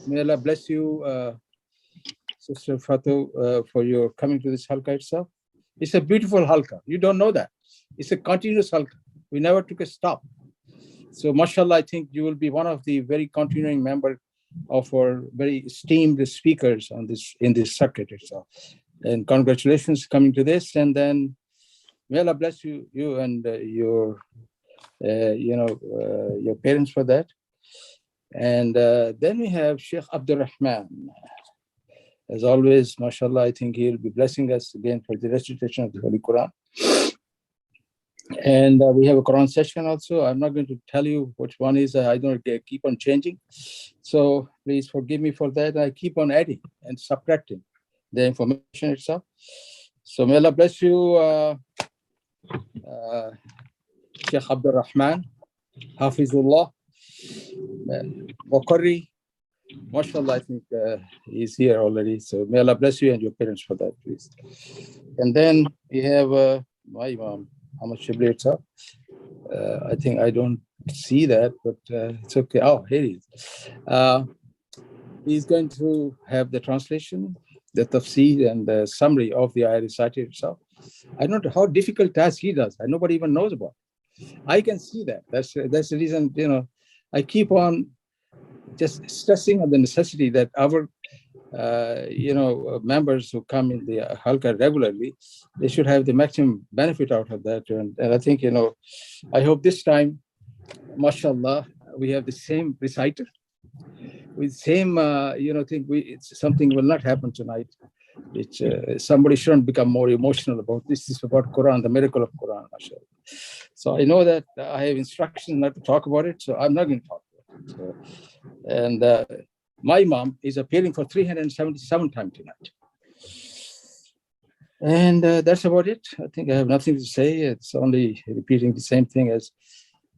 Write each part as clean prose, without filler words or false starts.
May Allah bless you, Sister Fatu, for your coming to this halqa itself. It's a beautiful halqa. You don't know that. It's a continuous halqa. We never took a stop. So, mashallah, I think you will be one of the very continuing member of our very esteemed speakers on this in this circuit itself. And congratulations coming to this. And then may Allah bless you and your parents for that. And then we have Sheikh Abdul Rahman. As always, mashallah, I think he'll be blessing us again for the recitation of the Holy Quran. And we have a Quran session also. I'm not going to tell you which one is. I don't keep on changing. So please forgive me for that. I keep on adding and subtracting the information itself. So may Allah bless you, Sheikh Abdul Rahman, Hafizullah, Wakari. MashaAllah, I think he's here already. So may Allah bless you and your parents for that, please. And then we have my Imam, Ahmad Shibli itself. I think I don't see that, but it's okay. Oh, here he is. He's going to have the translation, the tafsir, and the summary of the ayah recited itself. I don't know how difficult task he does. Nobody even knows about it. I can see that. That's the reason, I keep on just stressing on the necessity that our members who come in the halqa regularly, they should have the maximum benefit out of that. And I think, I hope this time, mashallah, we have the same reciter with same, it's something will not happen tonight. Which somebody shouldn't become more emotional about this. This is about Quran, the miracle of Quran, mashallah. So I know that I have instructions not to talk about it, so I'm not going to talk about it. So, and my Imam is appearing for 377 times tonight. And that's about it. I think I have nothing to say. It's only repeating the same thing as,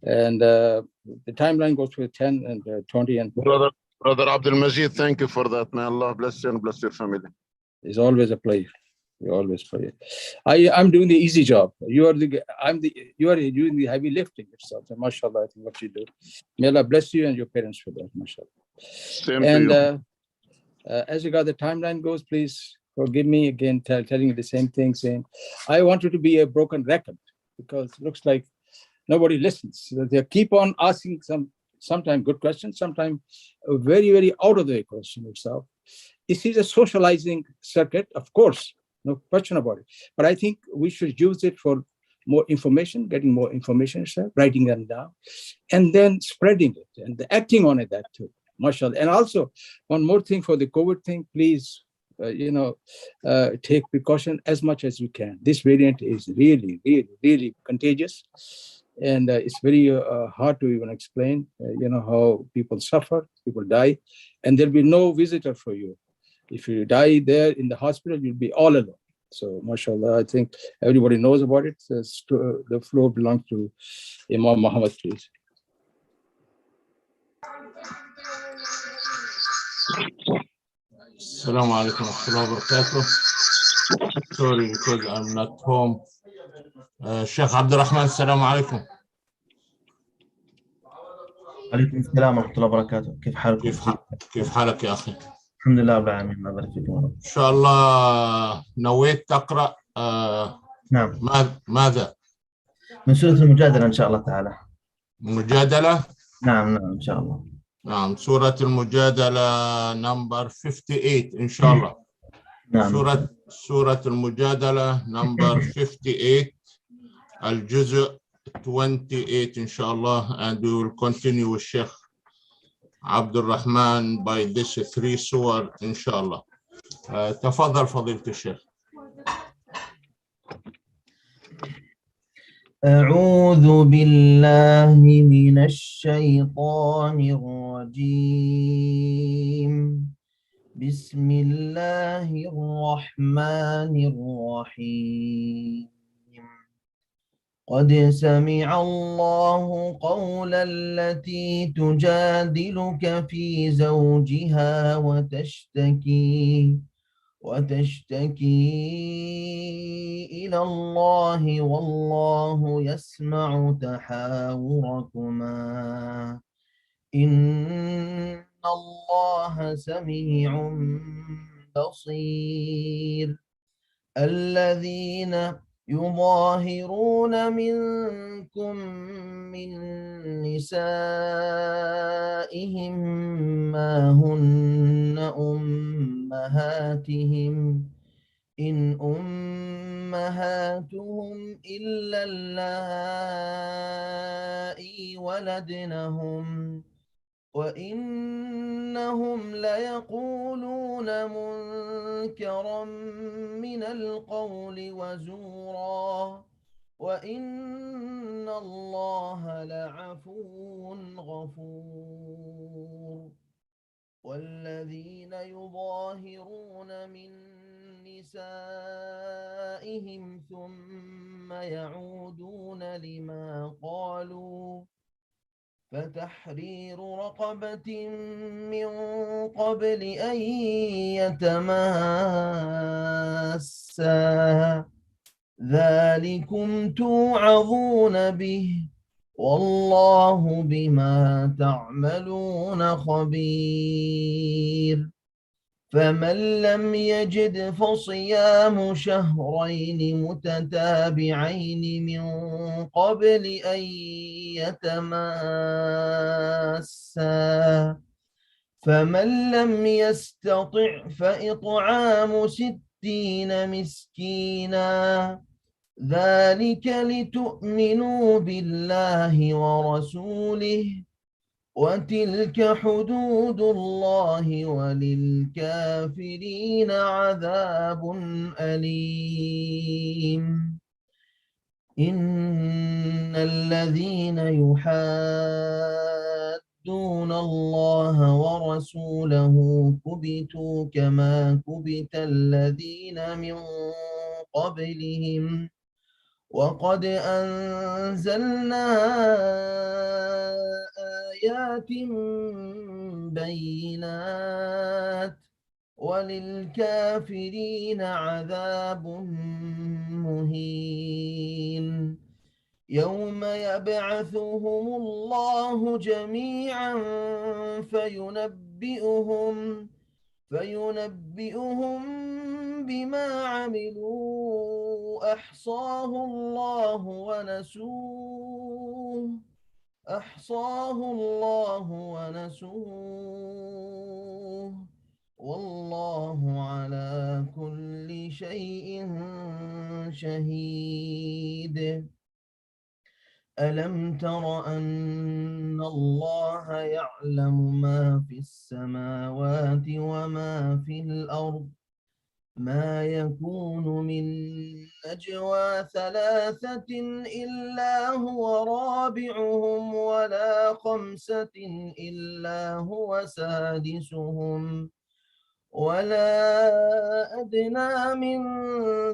and the timeline goes with 10 and 20. And Brother Abdul Majid, thank you for that. May Allah bless you and bless your family. It's always a pleasure. You always play. I'm doing the easy job. You are doing the heavy lifting yourself. So, mashallah, I think what you do. May Allah bless you and your parents for that, mashallah. Same and to you. As regard the timeline goes, please forgive me again, telling you the same thing, saying I want you to be a broken record because it looks like nobody listens. So they keep on asking sometimes good questions, sometimes a very, very out of the way question itself. This is a socializing circuit, of course. No question about it. But I think we should use it for more information, getting more information, writing them down, and then spreading it and acting on it, that too. Mashallah. And also, one more thing for the COVID thing, please, take precaution as much as you can. This variant is really, really, really contagious. And it's very hard to even explain, how people suffer, people die, and there'll be no visitor for you. If you die there in the hospital, you'll be all alone. So, mashallah, I think everybody knows about it. The floor belongs to Imam Muhammad, please. Assalamu alaikum wa rahmatullahi wa barakatuh. Sorry, because I'm not home. Sheikh Abdul Rahman, assalamu alaikum. عليكم السلام ورحمة الله وبركاته. كيف حالكم؟ كيف حالك يا أخي؟ الحمد لله رب العالمين. الله يبارك فيكم. إن شاء الله نويت تقرأ نعم. ماذا؟ من سورة المجادلة إن شاء الله تعالى. المجادلة؟ نعم إن شاء الله. نعم سورة المجادلة نمبر 58 إن شاء الله. نعم. سورة المجادلة نمبر 58 الجزء 28 إن شاء الله, and we will continue with Sheikh Abdul Rahman by this 3 surah إن شاء الله. تفضل فضيلة الشيخ. أعوذ بالله من الشيطان الرجيم. بسم الله الرحمن الرحيم. قد سمع الله قول التي تجادلك في زوجها وتشتكي إلى الله والله يسمع تحاوركما إن الله سميع بصير. الذين يظاهرون منكم من نسائهم ما هن أمهاتهم إن أمهاتهم إلا اللائي ولدنهم وإنهم ليقولون منكرا من القول وزورا وإن الله لعفو غفور. والذين يظاهرون من نسائهم ثم يعودون لما قالوا فتحرير رقبة من قبل أن يتماسا ذلكم توعظون به والله بما تعملون خبير. فمن لم يجد فصيام شهرين متتابعين من قبل أن يتماسا فمن لم يستطع فإطعام 60 مسكينا ذلك لتؤمنوا بالله ورسوله وتلك حدود الله وللكافرين عذاب أليم. إن الذين يحادون الله ورسوله كبتوا كما كبت الذين من قبلهم وقد أنزلنا آيات بينات وللكافرين عذاب مهين. يوم يبعثهم الله جميعا فينبئهم بما عملوا أحصاه الله ونسوه والله على كل شيء شهيد. ألم تر أن الله يعلم ما في السماوات وما في الأرض ما يكون من نجوى 3 إلا هو رابعهم ولا 5 إلا هو سادسهم ولا أدنى من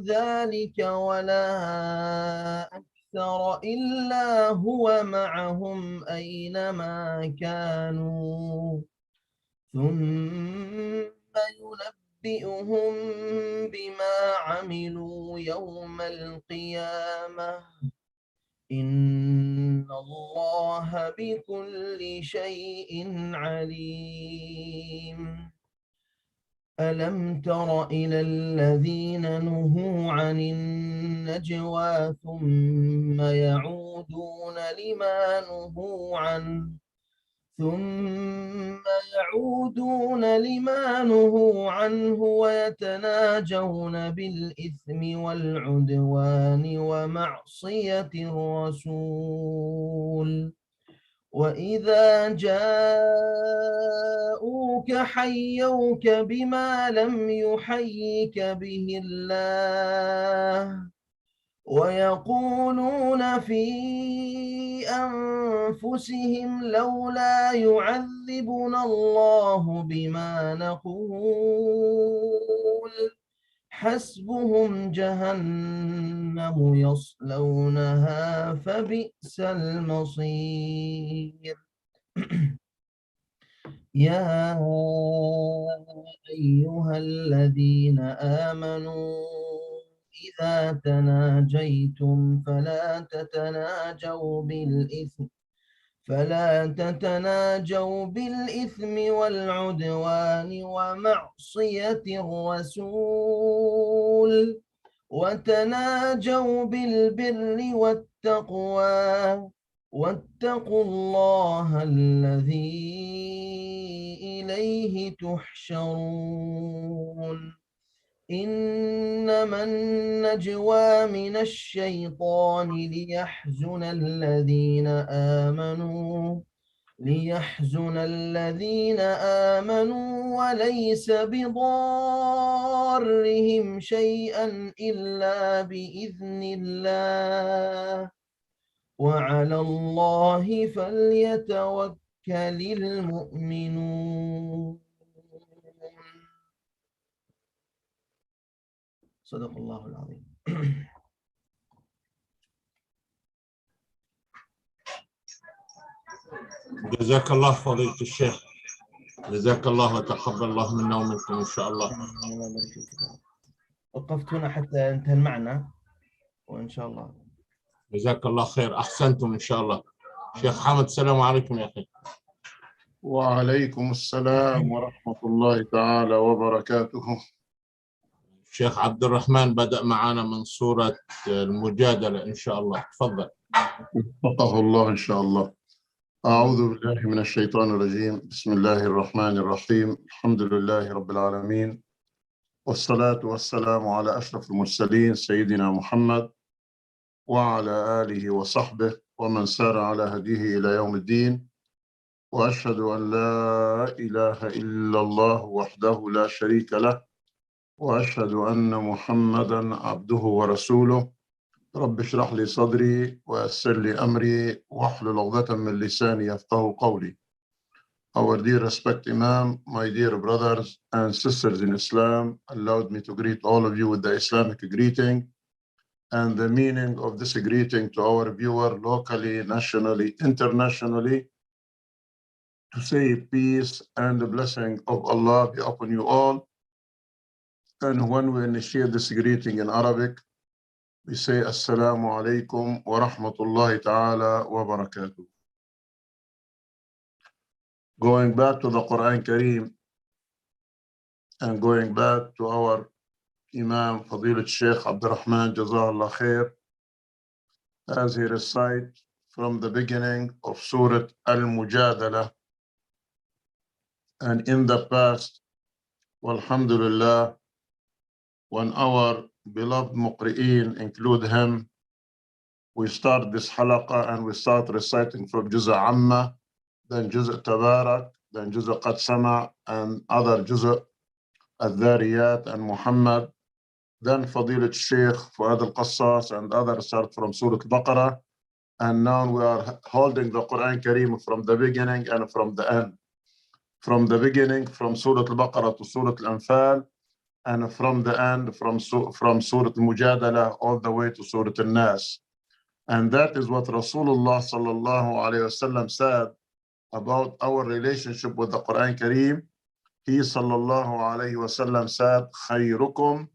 ذلك ولا أكثر إلا هو معهم أينما كانوا ثم ينبئهم بما عملوا يوم القيامة إن الله بكل شيء عليم. ألم تر إلى الذين نهوا عن النجوى ثم يعودون لما نهوا عنه ويتناجون بالإثم والعدوان ومعصية الرسول وإذا جاءوك حيوك بما لم يحيك به الله ويقولون في أنفسهم لولا يعذبنا الله بما نقول حسبهم جهنم يصلونها فبئس المصير. يا أيها الذين آمنوا إذا تناجيتم فلا تتناجوا بالإثم والعدوان ومعصية الرسول وتناجوا بالبر والتقوى واتقوا الله الذي إليه تحشرون إنما النجوى من الشيطان ليحزن الذين آمنوا وليس بضارهم شيئا إلا بإذن الله وعلى الله فليتوكل المؤمنون. صدق الله العظيم. جزاك الله فضيلة الشيخ، جزاك الله وتقبل الله منا ومنكم إن شاء الله. وقفت هنا حتى انتهى المعنى وإن شاء الله. جزاك الله خير، أحسنتم إن شاء الله. شيخ حمد السلام عليكم يا أخي. وعليكم السلام ورحمة الله تعالى وبركاته. شيخ عبد الرحمن بدأ معنا من سورة المجادلة إن شاء الله، تفضل. وفقه الله إن شاء الله. أعوذ بالله من الشيطان الرجيم. بسم الله الرحمن الرحيم. الحمد لله رب العالمين، والصلاة والسلام على أشرف المرسلين سيدنا محمد وعلى آله وصحبه ومن سار على هديه إلى يوم الدين. وأشهد أن لا إله إلا الله وحده لا شريك له، وأشهد أن محمدًا عبده ورسوله. رب اشرح لي صدري ويسر لي أمري واحلل عقدة من لساني يفقهوا قولي. Our dear respected Imam, my dear brothers and sisters in Islam, allowed me to greet all of you with the Islamic greeting, and the meaning of this greeting to our viewer locally, nationally, internationally, to say peace and the blessing of Allah be upon you all. And when we initiate this greeting in Arabic, we say Assalamu alaikum wa rahmatullahi ta'ala wa barakatuh. Going back to the Quran Kareem and going back to our Imam Fadilat Sheikh Abdul Rahman Jazahullah Khair, as he recites from the beginning of Surah Al-Mujadala, and in the past, walhamdulillah, when our beloved Muqri'een include him, we start this halaqah and we start reciting from Juz' Amma, then Juz' Tabarak, then Juz' Qad Sama, and other Juz' Al-Dhariyat and Muhammad. Then Fadilat Sheikh Fuad Al-Qassas and others start from Surah Al-Baqarah. And now we are holding the Quran Kareem from the beginning and from the end. From the beginning, from Surah Al-Baqarah to Surah Al-Anfal, and from the end, from Surah Al-Mujadala all the way to Surah Al-Nas. And that is what Rasulullah sallallahu alayhi wasallam said about our relationship with the Quran Kareem. He sallallahu alayhi wasallam said, خيركم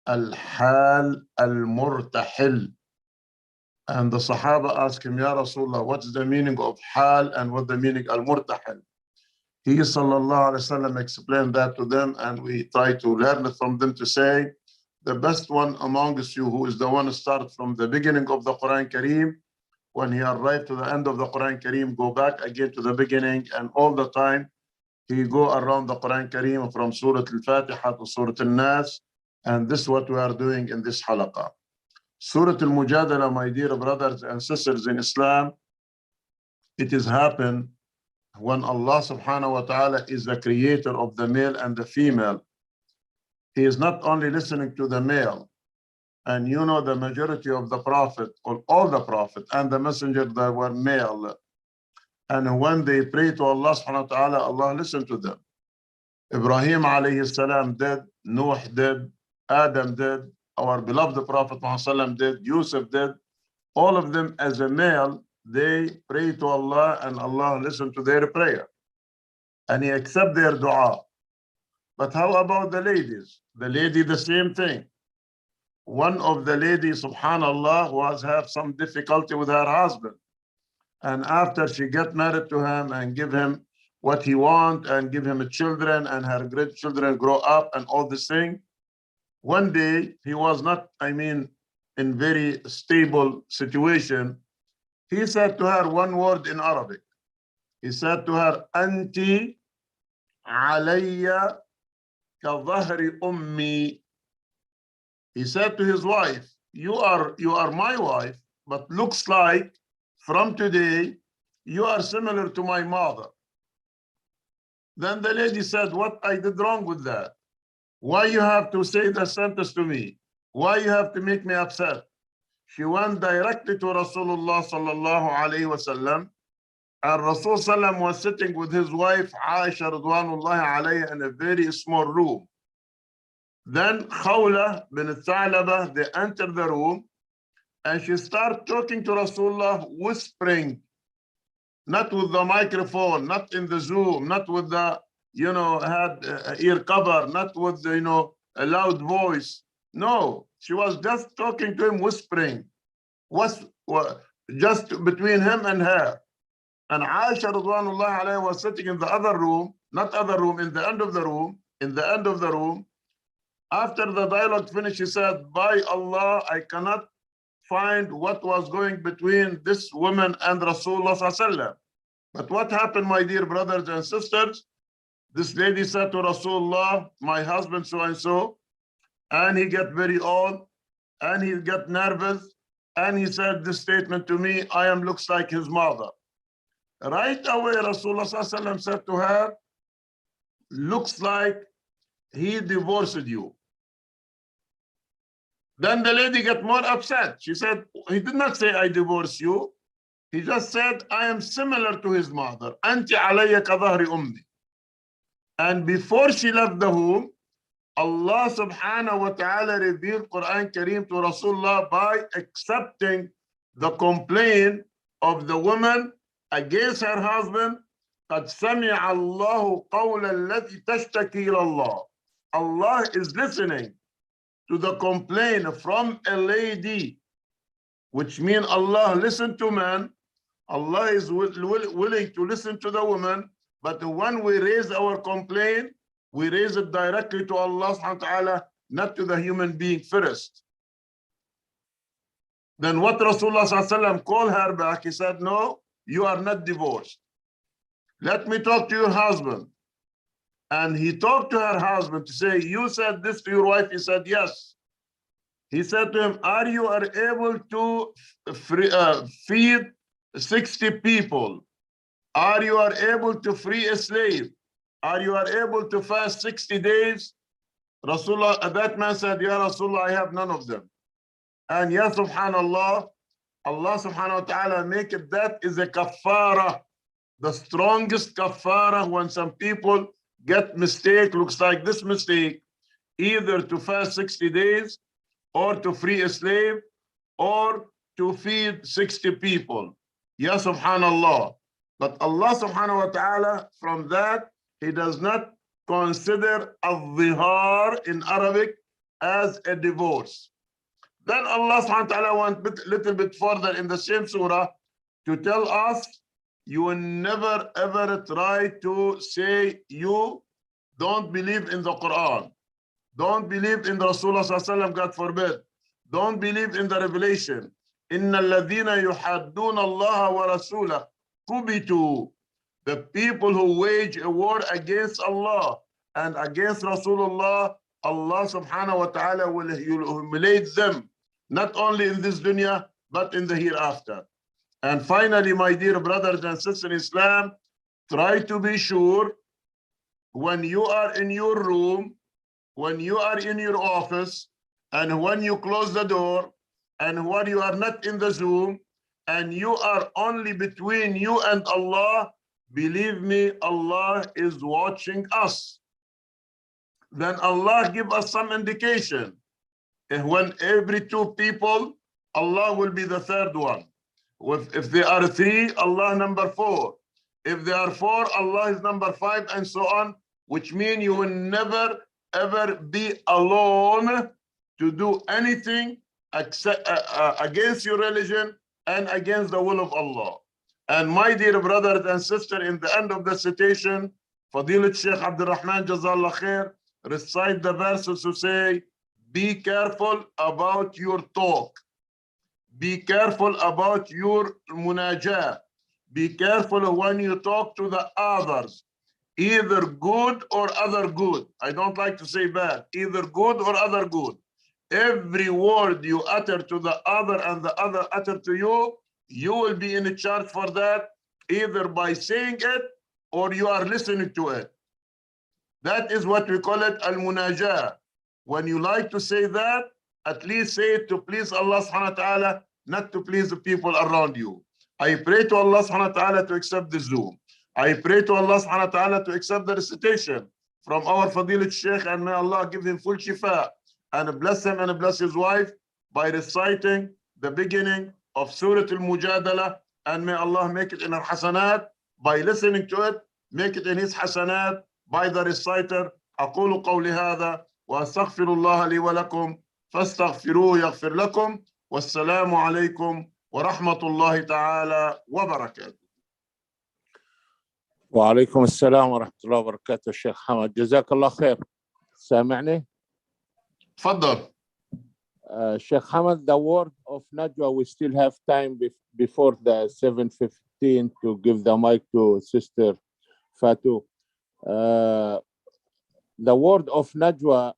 الحال المرتحل. And the Sahaba asked him, Ya Rasulullah, what's the meaning of hal and what the meaning al-murtahil? He sallallahu alayhi wasallam explained that to them, and we try to learn it from them to say, the best one amongst you who is the one who starts from the beginning of the Quran Kareem, when he arrived to the end of the Quran Kareem, go back again to the beginning, and all the time he go around the Quran Kareem from Surah Al-Fatiha to Surah Al-Nas, and this is what we are doing in this halaqah. Surah Al-Mujadala, my dear brothers and sisters in Islam, it has happened when Allah subhanahu wa ta'ala is the creator of the male and the female. He is not only listening to the male, and you know the majority of the prophet, or all the prophet and the messenger that were male. And when they pray to Allah subhanahu wa ta'ala, Allah listened to them. Ibrahim alayhi salam did, Nuh did, Adam did, our beloved Prophet Muhammad did, Yusuf did. All of them as a male, they pray to Allah and Allah listened to their prayer. And He accepts their dua. But how about the ladies? The lady, the same thing. One of the ladies, subhanallah, have some difficulty with her husband. And after she get married to him and give him what he want and give him children and her grandchildren grow up and all this thing, one day he was not, in very stable situation. He said to her one word in Arabic. He said to her, Anti alayya ka dhahri ummi. He said to his wife, you are my wife, but looks like from today you are similar to my mother. Then the lady said, what I did wrong with that? Why you have to say the sentence to me? Why you have to make me upset? She went directly to Rasulullah sallallahu alayhi wasallam, and Rasul sallam was sitting with his wife Aisha radwanullahi alayha in a very small room. Then Khawla bin Thalaba, they entered the room, and she started talking to Rasulullah, whispering, not with the microphone, not in the Zoom, not with the, had ear cover, not with the, a loud voice. No, she was just talking to him, whispering, just between him and her. And Aisha radwanullahi alayha was sitting in the other room, not other room, in the end of the room, After the dialogue finished, she said, by Allah, I cannot find what was going between this woman and Rasulullah sallallahu alaihi wasallam. But what happened, my dear brothers and sisters? This lady said to Rasulullah, my husband so-and-so, and he got very old, and he got nervous, and he said this statement to me, I am looks like his mother. Right away, Rasulullah sallallahu alaihi wasallam said to her, looks like he divorced you. Then the lady got more upset. She said, he did not say I divorce you. He just said, I am similar to his mother. Anti alayya ka dhahri ummi. And before she left the home, Allah subhanahu wa ta'ala revealed Quran Kareem to Rasulullah by accepting the complaint of the woman against her husband. قد سمع الله قول التي تشتكي إلى الله. Allah is listening to the complaint from a lady, which means Allah listened to man. Allah is willing to listen to the woman, but when we raise our complaint, we raise it directly to Allah subhanahu wa ta'ala, not to the human being first. Then what Rasulullah sallallahu alaihi wasallam called her back, he said, no, you are not divorced. Let me talk to your husband. And he talked to her husband to say, you said this to your wife? He said, yes. He said to him, are you able to feed 60 people? Are you able to free a slave? Are you able to fast 60 days? Rasulullah, that man said, Ya Rasulullah, I have none of them. And ya subhanallah, Allah subhanahu wa ta'ala make it that is a kafara, the strongest kafara when some people get mistake, looks like this mistake, either to fast 60 days or to free a slave or to feed 60 people. Ya subhanallah. But Allah subhanahu wa ta'ala, from that, he does not consider al-zihar in Arabic as a divorce. Then Allah subhanahu wa ta'ala went a little bit further in the same surah to tell us, you will never ever try to say you don't believe in the Quran, don't believe in the Rasulullah sallallahu alaihi wasallam, God forbid, don't believe in the revelation. Inna alladhina yuhadduna Allah wa rasulah kubitu. The people who wage a war against Allah and against Rasulullah, Allah subhanahu wa ta'ala will humiliate them, not only in this dunya, but in the hereafter. And finally, my dear brothers and sisters in Islam, try to be sure when you are in your room, when you are in your office, and when you close the door, and when you are not in the Zoom, and you are only between you and Allah, believe me, Allah is watching us. Then Allah give us some indication. And when every two people, Allah will be the third one. If they are three, Allah number four. If they are four, Allah is number five, and so on, which means you will never ever be alone to do anything except, against your religion and against the will of Allah. And my dear brothers and sisters, in the end of the citation, Fadilat Sheikh Abdul Rahman Jazallah Khair recite the verses to say, be careful about your talk. Be careful about your munajah. Be careful when you talk to the others, either good or other good. I don't like to say bad, either good or other good. Every word you utter to the other and the other utter to you, you will be in charge for that, either by saying it or you are listening to it. That is what we call it al-munajah. When you like to say that, at least say it to please Allah subhanahu wa ta'ala, not to please the people around you. I pray to Allah subhanahu wa ta'ala to accept the Zoom. I pray to Allah subhanahu wa ta'ala to accept the recitation from our Fadilat Sheikh, and may Allah give him full shifa and bless him and bless his wife by reciting the beginning of Surah Al-Mujadala, and may Allah make it in our hasanat by listening to it, make it in his hasanat by the reciter. أقول قولي هذا وأستغفر الله لي ولكم فاستغفروه يغفر لكم والسلام عليكم ورحمة الله تعالى وبركاته. وعليكم السلام ورحمة الله وبركاته الشيخ حمد، جزاك الله خير. سامعني؟ تفضل. Sheikh Hamad, the word of Najwa, we still have time before the 7:15 to give the mic to Sister Fatu. The word of Najwa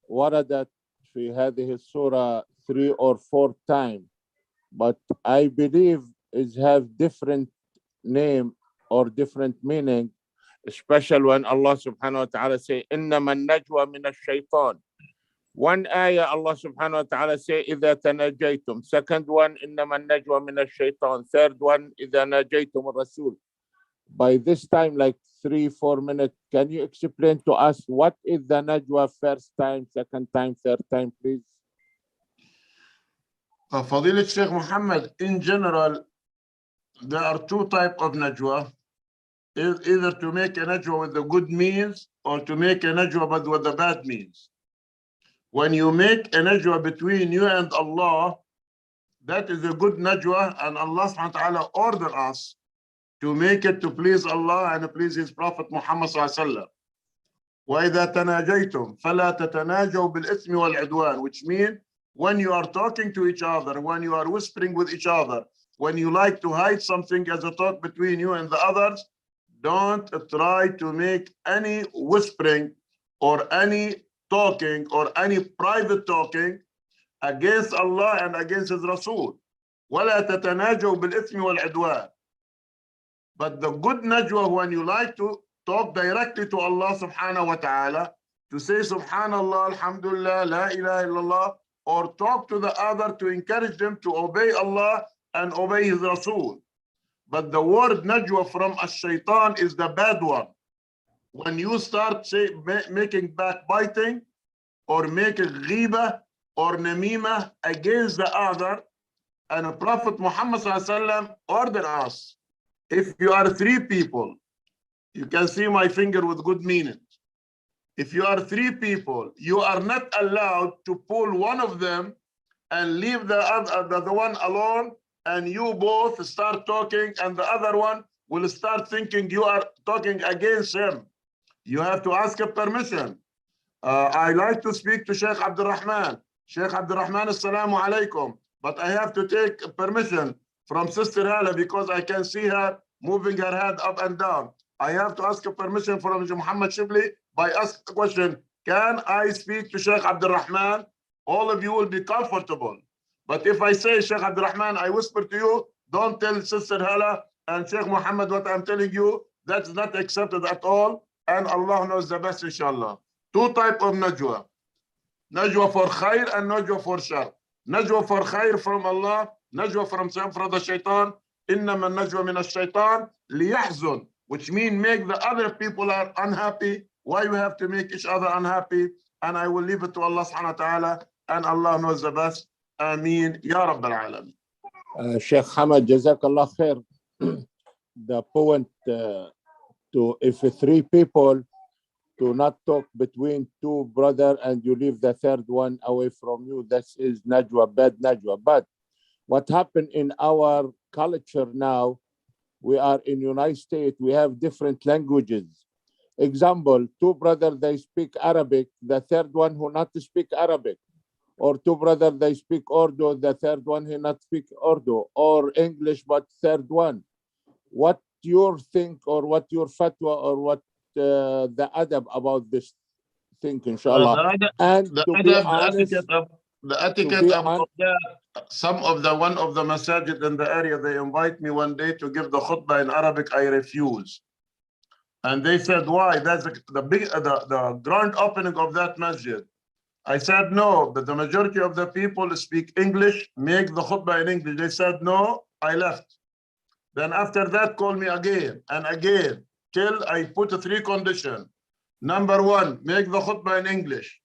وردت في هذه السورة 3 or 4 times, but I believe it have different name or different meaning, especially when Allah subhanahu wa ta'ala say إنما النجوى من الشيطان. One ayah Allah subhanahu wa ta'ala say إذا تناجيتم. Second one إنما النجوى من الشيطان. Third one إذا ناجيتم الرسول. By this time, like 3-4 minutes, can you explain to us what is the Najwa first time, second time, third time, please? Fadilat Sheikh Muhammad, in general, there are 2 types of Najwa. Either to make a Najwa with the good means or to make a Najwa but with the bad means. When you make a Najwa between you and Allah, that is a good Najwa, and Allah subhanahu wa ta'ala ordered us to make it to please Allah and please His Prophet Muhammad sallallahu alaihi wasallam. وَإِذَا تَنَاجَيْتُمْ فَلَا تَتَنَاجَوْا بِالْإِثْمِ وَالْعُدْوَانِ, which means when you are talking to each other, when you are whispering with each other, when you like to hide something as a talk between you and the others, don't try to make any whispering or any talking or any private talking against Allah and against His Rasul. وَلَا تَتَنَاجَوْا بِالْإِثْمِ وَالْعُدْوَانِ. But the good Najwa, when you like to talk directly to Allah subhanahu wa ta'ala, to say subhanallah, alhamdulillah, la ilaha illallah, or talk to the other to encourage them to obey Allah and obey His Rasul. But the word Najwa from ash-shaytan is the bad one. When you start making backbiting or making ghiba or namima against the other, and Prophet Muhammad sallallahu alaihi wasallam ordered us, if you are 3 people, you can see my finger with good meaning. If you are 3 people, you are not allowed to pull one of them and leave the one alone, and you both start talking, and the other one will start thinking you are talking against him. You have to ask a permission. I like to speak to Sheikh Abdul Rahman. Sheikh Abdul Rahman, assalamu alaikum. But I have to take permission from Sister Hala because I can see her moving her head up and down. I have to ask a permission from Muhammad Shibli by asking the question, can I speak to Sheikh Abdul Rahman? All of you will be comfortable. But if I say, Sheikh Abdul Rahman, I whisper to you, don't tell Sister Hala and Sheikh Muhammad what I'm telling you. That's not accepted at all. And Allah knows the best, inshallah. 2 types of Najwa. Najwa for khair and Najwa for shar. Najwa for khair from Allah, Najwa from the shaitan. إنما النجوى من الشيطان ليحزن, which means make the other people are unhappy. Why you have to make each other unhappy? And I will leave it to Allah subhanahu wa ta'ala, and Allah knows the best. Ameen Ya Rabbal Alamin. Sheikh Hamad, Jazakallah khair. The point to if 3 people to not talk between 2 brothers and you leave the third one away from you, that is Najwa, bad Najwa. But what happened in our culture now, We are in United States. We have different languages. Example, two brothers, they speak Arabic. The third one who not speak Arabic. Or two brothers, they speak Urdu. The third one he not speak Urdu. Or English, but third one. What you think, or what your fatwa, or what the adab about this thing, inshallah. And to be honest, the etiquette of some of the one of the masajid in the area, they invite me one day to give the khutbah in Arabic. I refuse. And they said, why? That's the grand opening of that masjid. I said, no, but the majority of the people speak English, make the khutbah in English. They said, no, I left. Then after that, call me again and again, till I put 3 conditions. Number 1, make the khutbah in English.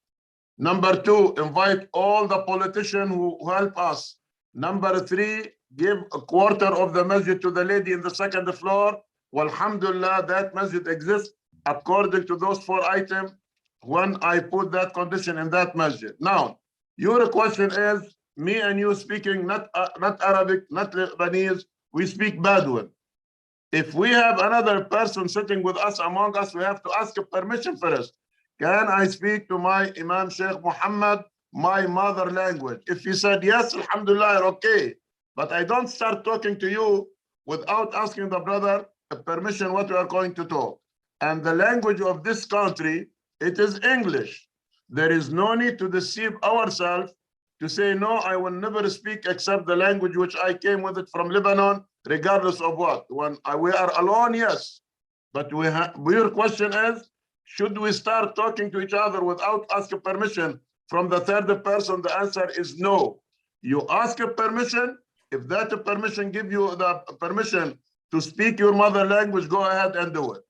Number 2, invite all the politicians who help us. Number 3, give a quarter of the masjid to the lady in the 2nd floor. Walhamdulillah, that masjid exists according to those 4 items when I put that condition in that masjid. Now, your question is, me and you speaking not Arabic, not Lebanese, we speak Bedouin. If we have another person sitting with us among us, we have to ask permission first. Can I speak to my Imam Sheikh Muhammad, my mother language? If he said yes, alhamdulillah, okay. But I don't start talking to you without asking the brother permission what we are going to talk. And the language of this country, it is English. There is no need to deceive ourselves to say, no, I will never speak except the language which I came with it from Lebanon, regardless of what. When we are alone, yes. But your question is, should we start talking to each other without asking permission from the third person? The answer is no. You ask a permission. If that permission gives you the permission to speak your mother language, go ahead and do it.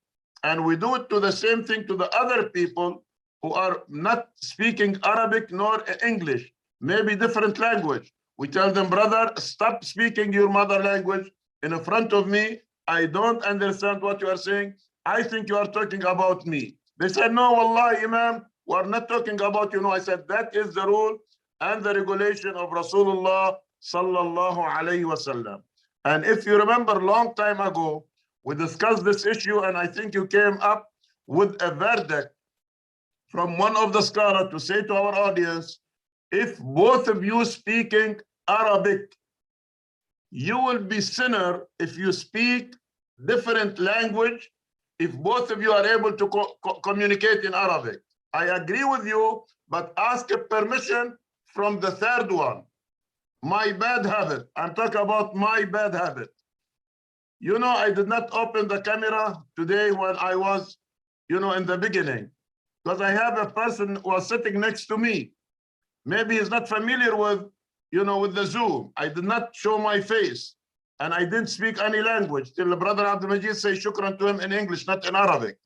And we do it to the same thing to the other people who are not speaking Arabic nor English, maybe different language. We tell them, brother, stop speaking your mother language in front of me. I don't understand what you are saying. I think you are talking about me. They said, no, wallahi, Imam, we're not talking about you. I said, that is the rule and the regulation of Rasulullah sallallahu alayhi wasallam. And if you remember, long time ago, we discussed this issue, and I think you came up with a verdict from one of the scholars to say to our audience, if both of you speaking Arabic, you will be sinner if you speak different language, if both of you are able to communicate in Arabic. I agree with you, but ask a permission from the third one. My bad habit. I'm talking about my bad habit. You know, I did not open the camera today when I was, in the beginning, because I have a person who was sitting next to me. Maybe he's not familiar with, with the Zoom. I did not show my face, and I didn't speak any language till the brother Abdul Majid say shukran to him in English, not in Arabic,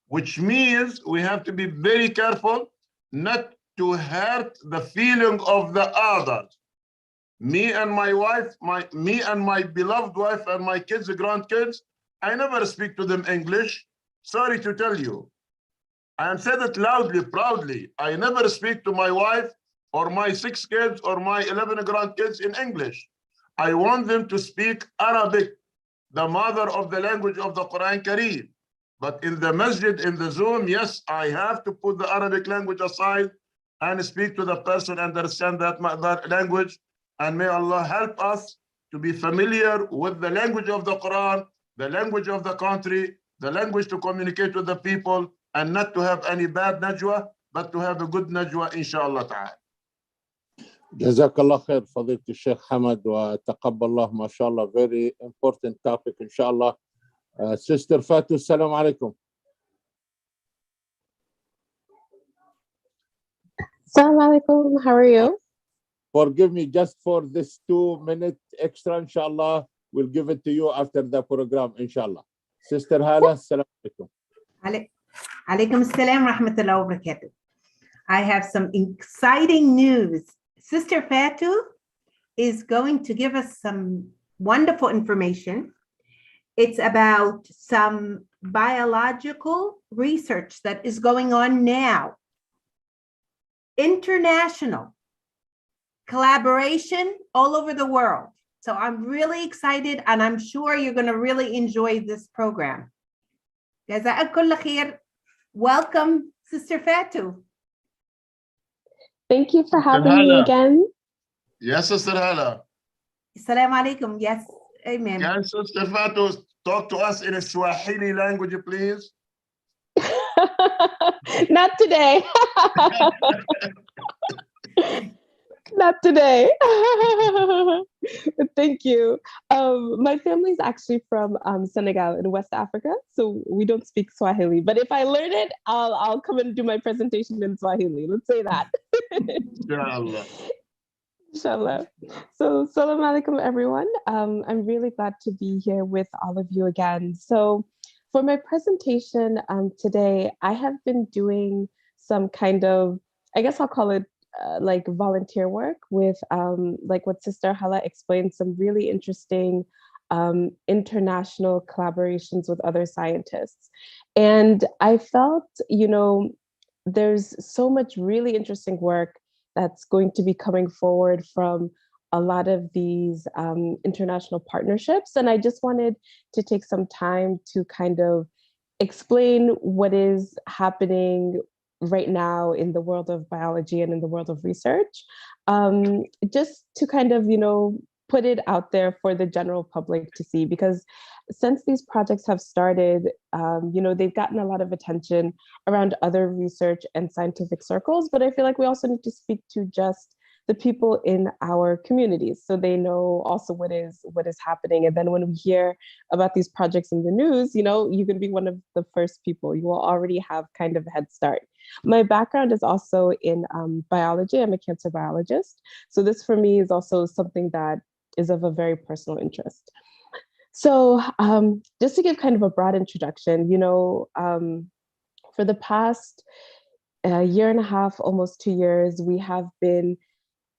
which means we have to be very careful not to hurt the feeling of the others. Me and my wife, me and my beloved wife and my kids, grandkids, I never speak to them English. Sorry to tell you. I said it loudly, proudly. I never speak to my wife or my 6 kids or my 11 grandkids in English. I want them to speak Arabic, the mother of the language of the Quran Kareem. But in the masjid, in the Zoom, yes, I have to put the Arabic language aside and speak to the person, understand that language. And may Allah help us to be familiar with the language of the Quran, the language of the country, the language to communicate with the people, and not to have any bad najwa, but to have a good najwa, inshallah ta'ala. Jazakallah khair, Fadilat Sheikh Hamad, wa taqabballah, mashallah. Very important topic, inshallah. Sister Fatu, salam alaikum. Assalamu alaikum. How are you? Forgive me just for this 2 minute extra, inshallah. We'll give it to you after the program, inshallah. Sister Hala, salam alaikum. Alaikum assalam rahmatullahi wa barakatuh. I have some exciting news. Sister Fatu is going to give us some wonderful information. It's about some biological research that is going on now. International collaboration all over the world. So I'm really excited, and I'm sure you're going to really enjoy this program. جزاك كل خير. Welcome, Sister Fatu. Thank you for Sister having me Hala. again. Yes, Sister Hala. Assalamu alaikum. Yes, amen. Can Sister Fatu talk to us in a Swahili language, please? Not today. Not today. Thank you. My family's actually from Senegal in West Africa, so we don't speak Swahili. But if I learn it, I'll come and do my presentation in Swahili. Let's say that. Inshallah. Inshallah. So, salam alaikum, everyone. I'm really glad to be here with all of you again. So, for my presentation today, I have been doing some kind of, I guess I'll call it like volunteer work with like what Sister Hala explained, some really interesting international collaborations with other scientists. And I felt, you know, there's so much really interesting work that's going to be coming forward from a lot of these international partnerships. And I just wanted to take some time to kind of explain what is happening right now in the world of biology and in the world of research, just to kind of, you know, put it out there for the general public to see, because since these projects have started, you know, they've gotten a lot of attention around other research and scientific circles, but I feel like we also need to speak to just the people in our communities so they know also what is happening. And then when we hear about these projects in the news, you know, you can be one of the first people. You will already have kind of a head start. My background is also in biology. I'm a cancer biologist. So this for me is also something that is of a very personal interest. So just to give kind of a broad introduction, you know, for the past year and a half, almost 2 years, we have been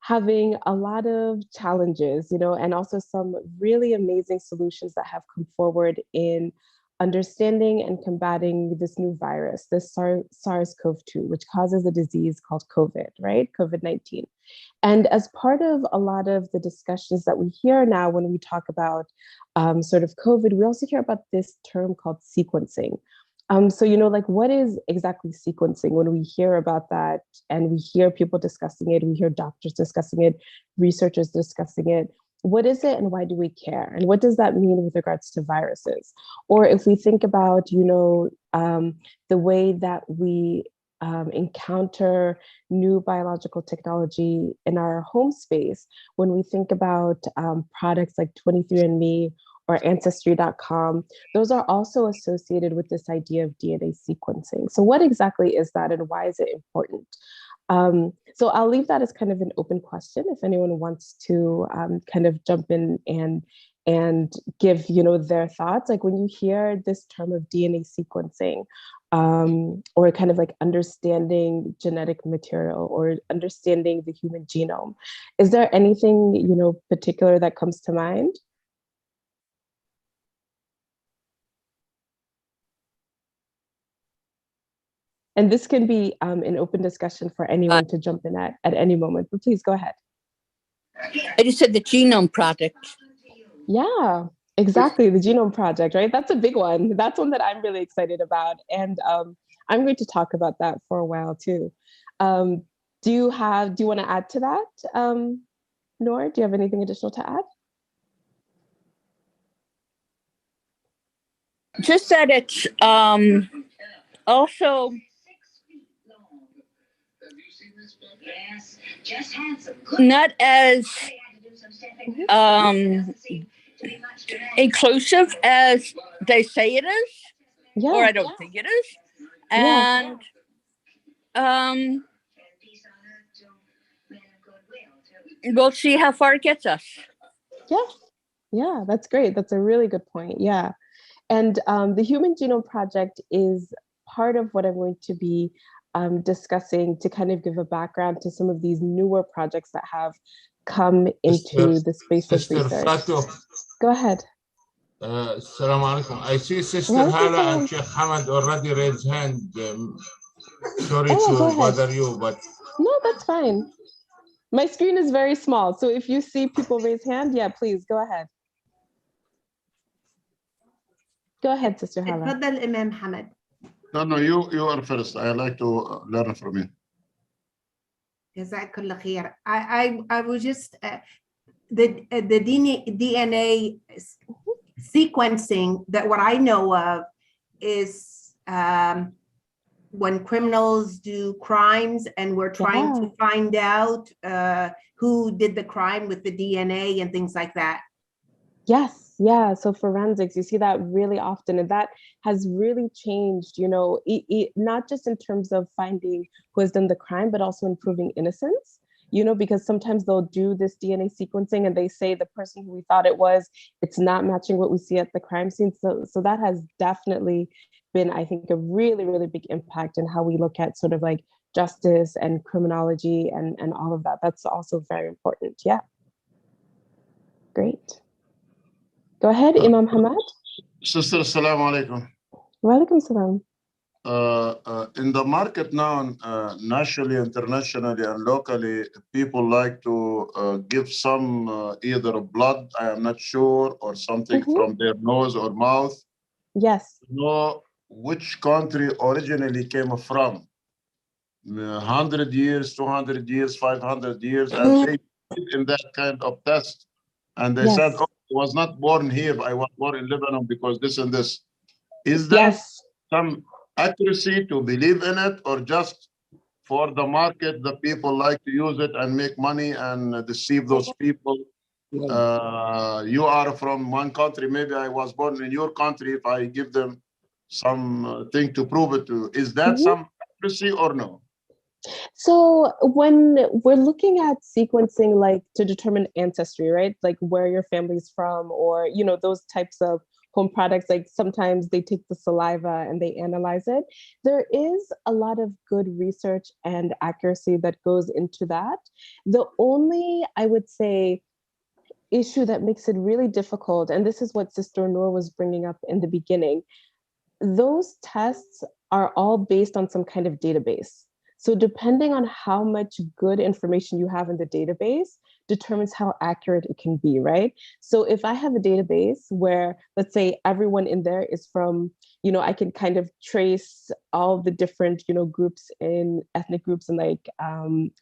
having a lot of challenges, you know, and also some really amazing solutions that have come forward in understanding and combating this new virus, this SARS-CoV-2, which causes a disease called COVID, right? COVID-19. And as part of a lot of the discussions that we hear now when we talk about sort of COVID, we also hear about this term called sequencing. So, you know, like what is exactly sequencing? When we hear about that and we hear people discussing it, we hear doctors discussing it, researchers discussing it, what is it and why do we care? And what does that mean with regards to viruses? Or if we think about, you know, the way that we encounter new biological technology in our home space, when we think about products like 23andMe or Ancestry.com, those are also associated with this idea of DNA sequencing. So what exactly is that and why is it important? So I'll leave that as kind of an open question if anyone wants to kind of jump in and give, you know, their thoughts. Like when you hear this term of DNA sequencing, or kind of like understanding genetic material or understanding the human genome, is there anything, you know, particular that comes to mind? And this can be an open discussion for anyone to jump in at any moment, but please go ahead. I just said the Genome Project. Yeah, exactly. The Genome Project, right? That's a big one. That's one that I'm really excited about. And I'm going to talk about that for a while too. Do you want to add to that, Noor? Do you have anything additional to add? Just that it's also not as inclusive as they say it is, Yeah. or I don't think it is. And we'll see how far it gets us. Yeah, that's great. That's a really good point. Yeah. And the Human Genome Project is part of what I'm going to be discussing to kind of give a background to some of these newer projects that have come into the space of research. Fatu. Go ahead. Assalamu alaikum. I see Sister Hala and Sheikh Hamad already raised hand. Sorry to bother you, but no, that's fine. My screen is very small, so if you see people raise hand, yeah, please go ahead. Go ahead, Sister Hala. اتفضل إمام حمد. No, you are first. I like to learn from you. جزاك الله خير. I was just the DNA sequencing that what I know of is when criminals do crimes and we're trying to find out who did the crime with the DNA and things like that. Yes, yeah. So forensics, you see that really often, and that has really changed, you know, not just in terms of finding who has done the crime, but also improving innocence, you know, because sometimes they'll do this DNA sequencing and they say the person who we thought it was, it's not matching what we see at the crime scene. So that has definitely been, I think, a really, really big impact in how we look at sort of like justice and criminology and all of that. That's also very important. Yeah. Great. Go ahead, Imam Hamad. Sister, assalamu alaikum. Wa alaikum salam. In the market now, nationally, internationally, and locally, people like to give some either blood, I am not sure, or something from their nose or mouth. Yes. To know which country originally came from. 100 years, 200 years, 500 years, and they did in that kind of test. And they said, oh, I was not born here, I was born in Lebanon because this and this. Is that some accuracy to believe in it, or just for the market, the people like to use it and make money and deceive those people? You are from one country, maybe I was born in your country, if I give them some thing to prove it to, is that some accuracy or no? So when we're looking at sequencing, like to determine ancestry, right? Like where your family's from, or, you know, those types of home products, like sometimes they take the saliva and they analyze it. There is a lot of good research and accuracy that goes into that. The only, I would say, issue that makes it really difficult, and this is what Sister Noor was bringing up in the beginning, those tests are all based on some kind of database. So depending on how much good information you have in the database determines how accurate it can be, right? So if I have a database where, let's say, everyone in there is from, you know, I can kind of trace all the different, you know, groups in ethnic groups and like,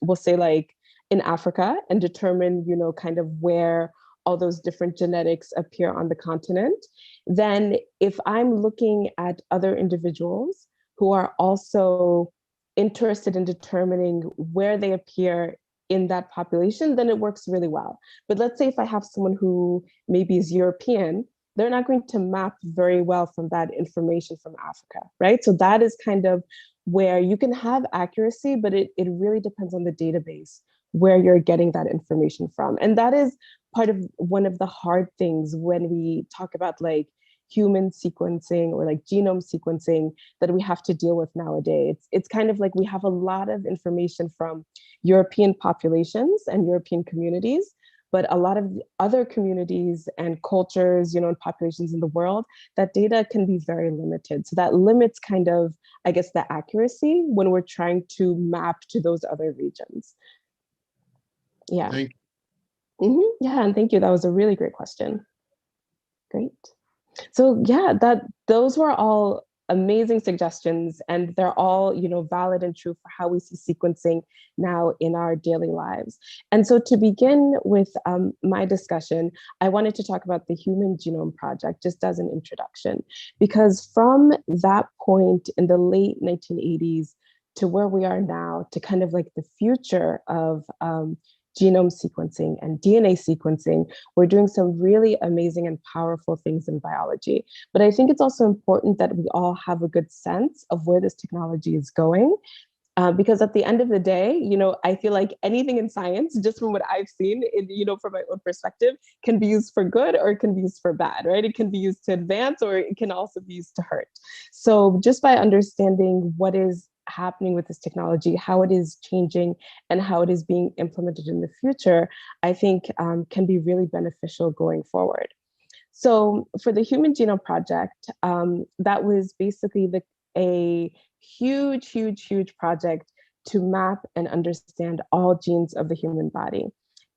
we'll say like in Africa, and determine, you know, kind of where all those different genetics appear on the continent, then if I'm looking at other individuals who are also interested in determining where they appear in that population, then it works really well. But let's say if I have someone who maybe is European, they're not going to map very well from that information from Africa, right? So that is kind of where you can have accuracy, but it really depends on the database where you're getting that information from. And that is part of one of the hard things when we talk about like human sequencing or like genome sequencing that we have to deal with nowadays. It's kind of like we have a lot of information from European populations and European communities, but a lot of other communities and cultures, you know, and populations in the world, that data can be very limited. So that limits kind of, I guess, the accuracy when we're trying to map to those other regions. Yeah. Thank you. Yeah, and thank you. That was a really great question. Great. So yeah, those were all amazing suggestions, and they're all, you know, valid and true for how we see sequencing now in our daily lives. And so to begin with my discussion, I wanted to talk about the Human Genome Project just as an introduction, because from that point in the late 1980s to where we are now, to kind of like the future of genome sequencing and DNA sequencing, we're doing some really amazing and powerful things in biology. But I think it's also important that we all have a good sense of where this technology is going. Because at the end of the day, you know, I feel like anything in science, just from what I've seen, you know, from my own perspective, can be used for good or it can be used for bad, right? It can be used to advance or it can also be used to hurt. So just by understanding what is happening with this technology, how it is changing, and how it is being implemented in the future, I think can be really beneficial going forward. So for the Human Genome Project, that was basically a huge project to map and understand all genes of the human body.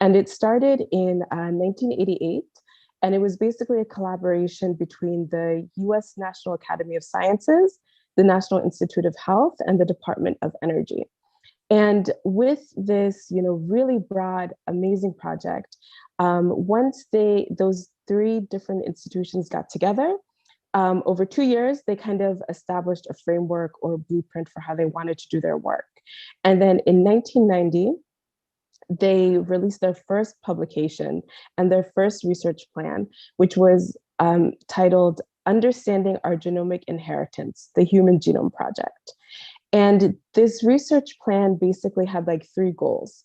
And it started in 1988, and it was basically a collaboration between the US National Academy of Sciences, the National Institute of Health, and the Department of Energy. And with this, really broad, amazing project, once those three different institutions got together, over 2 years, they kind of established a framework or a blueprint for how they wanted to do their work. And then in 1990, they released their first publication and their first research plan, which was titled Understanding Our Genomic Inheritance, the Human Genome Project. And this research plan basically had like 3 goals.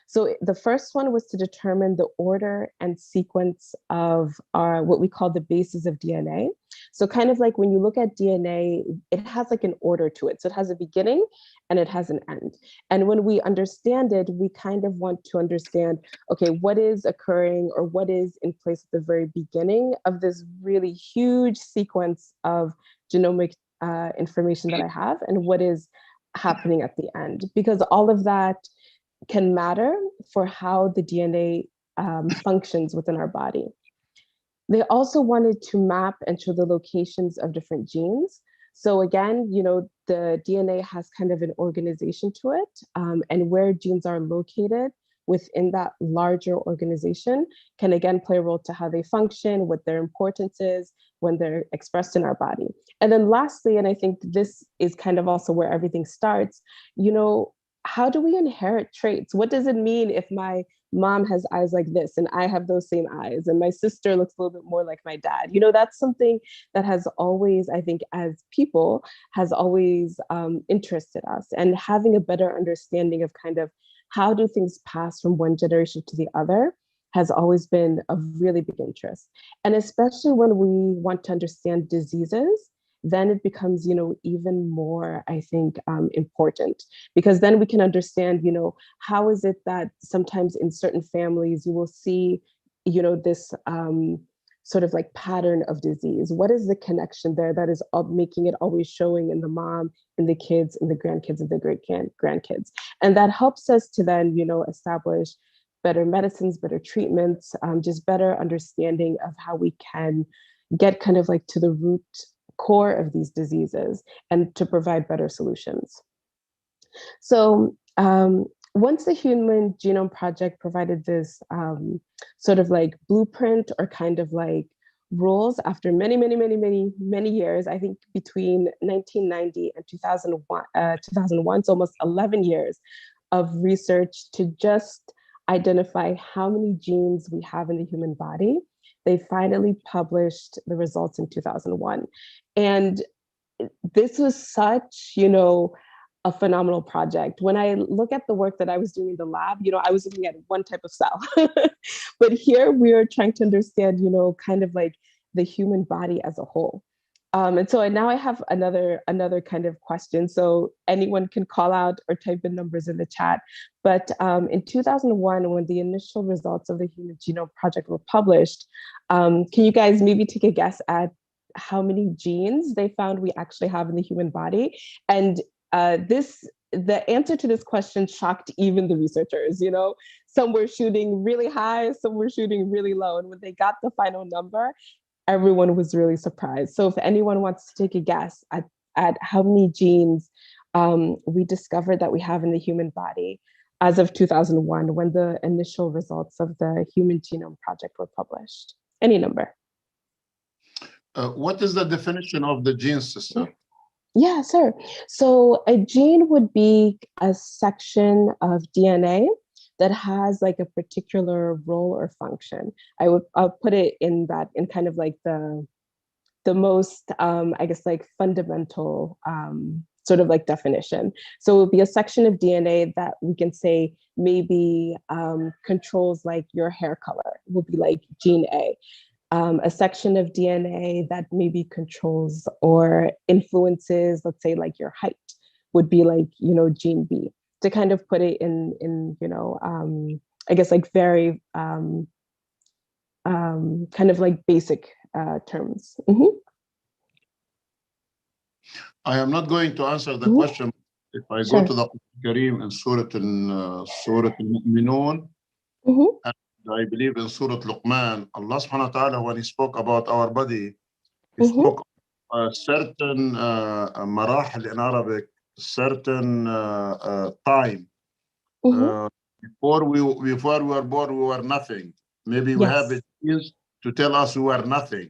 So the first one was to determine the order and sequence of what we call the bases of DNA. So kind of like when you look at DNA, it has like an order to it. So it has a beginning and it has an end. And when we understand it, we kind of want to understand, okay, what is occurring or what is in place at the very beginning of this really huge sequence of genomic information that I have, and what is happening at the end, because all of that can matter for how the DNA functions within our body. They also wanted to map and show the locations of different genes. So again, the DNA has kind of an organization to it, and where genes are located within that larger organization can again play a role to how they function, what their importance is when they're expressed in our body. And then lastly, and I think this is kind of also where everything starts, how do we inherit traits? What does it mean if my mom has eyes like this and I have those same eyes and my sister looks a little bit more like my dad? That's something that has always, I think, as people, has always interested us. And having a better understanding of kind of how do things pass from one generation to the other has always been of really big interest. And especially when we want to understand diseases, then it becomes, even more, I think, important, because then we can understand, how is it that sometimes in certain families you will see, this sort of like pattern of disease. What is the connection there that is making it always showing in the mom, in the kids, in the grandkids, and the great-grandkids? And that helps us to then, establish better medicines, better treatments, just better understanding of how we can get kind of like to the root core of these diseases and to provide better solutions. So once the Human Genome Project provided this sort of like blueprint or kind of like rules after many years, I think between 1990 and 2001, so almost 11 years of research to just identify how many genes we have in the human body, they finally published the results in 2001. And this was such, a phenomenal project. When I look at the work that I was doing in the lab, I was looking at one type of cell. But here we are trying to understand, kind of like the human body as a whole. And so now I have another kind of question. So anyone can call out or type in numbers in the chat. But in 2001, when the initial results of the Human Genome Project were published, can you guys maybe take a guess at how many genes they found we actually have in the human body? And the answer to this question shocked even the researchers. Some were shooting really high, some were shooting really low. And when they got the final number, everyone was really surprised. So if anyone wants to take a guess at how many genes we discovered that we have in the human body as of 2001, when the initial results of the Human Genome Project were published. Any number. What is the definition of the gene system? Yeah, sure. So a gene would be a section of DNA that has like a particular role or function. I'll put it in kind of like the most, I guess, like fundamental sort of like definition. So it would be a section of DNA that we can say maybe controls like your hair color, would be like gene A. A section of DNA that maybe controls or influences, let's say like your height, would be like, gene B, to kind of put it in I guess like very kind of like basic terms. Mm-hmm. I am not going to answer the question. if I go Sure. to the Kareem in Surah Al-Mu'minun, and I believe in Surah Luqman, Allah subhanahu wa ta'ala, when he spoke about our body, he spoke certain marahil in Arabic, certain time. Before we were born, we were nothing. Maybe we have Yes. it is to tell us we were nothing.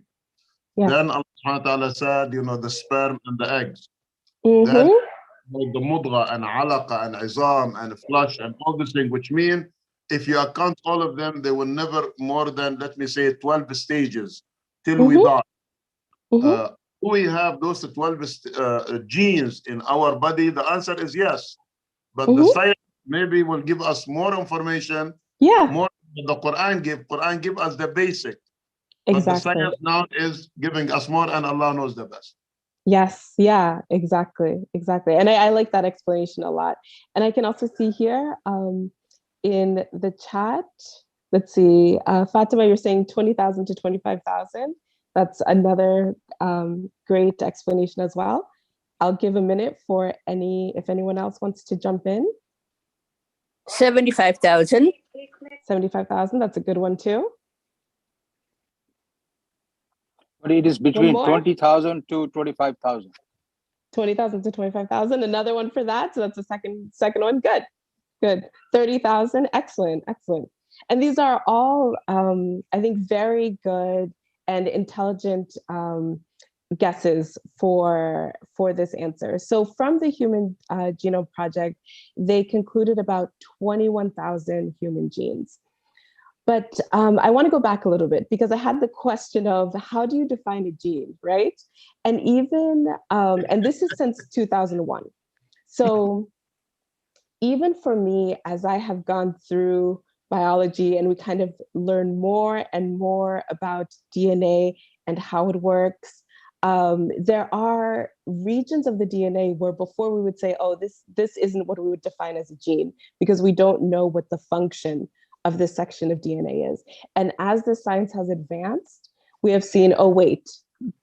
Yes. Then Allah subhanahu wa ta'ala said, you know, the sperm and the eggs. Mhm. Then the mudgha and alaqa and izam and flesh and all these things, which mean if you account all of them, they will never more than, let me say, 12 stages till we die. Do we have those 12 genes in our body? The answer is yes. But the science maybe will give us more information. Yeah. More than the Quran give. Quran give us the basic. But the science now is giving us more, and Allah knows the best. Yes, yeah, exactly, exactly. And I like that explanation a lot. And I can also see here in the chat, let's see, Fatima, you're saying 20,000 to 25,000. That's another great explanation as well. I'll give a minute for if anyone else wants to jump in. 75,000. 75,000, that's a good one too. But it is between more? 20,000 to 25,000. 20,000 to 25,000, another one for that. So that's the second one. Good. 30,000. Excellent. And these are all, I think, very good and intelligent guesses for this answer. So from the Human Genome Project, they concluded about 21,000 human genes. But I want to go back a little bit because I had the question of how do you define a gene, right? And even, and this is since 2001. So even for me, as I have gone through biology and we kind of learn more and more about DNA and how it works, there are regions of the DNA where before we would say, oh, this isn't what we would define as a gene because we don't know what the function of this section of DNA is. And as the science has advanced, we have seen, oh, wait,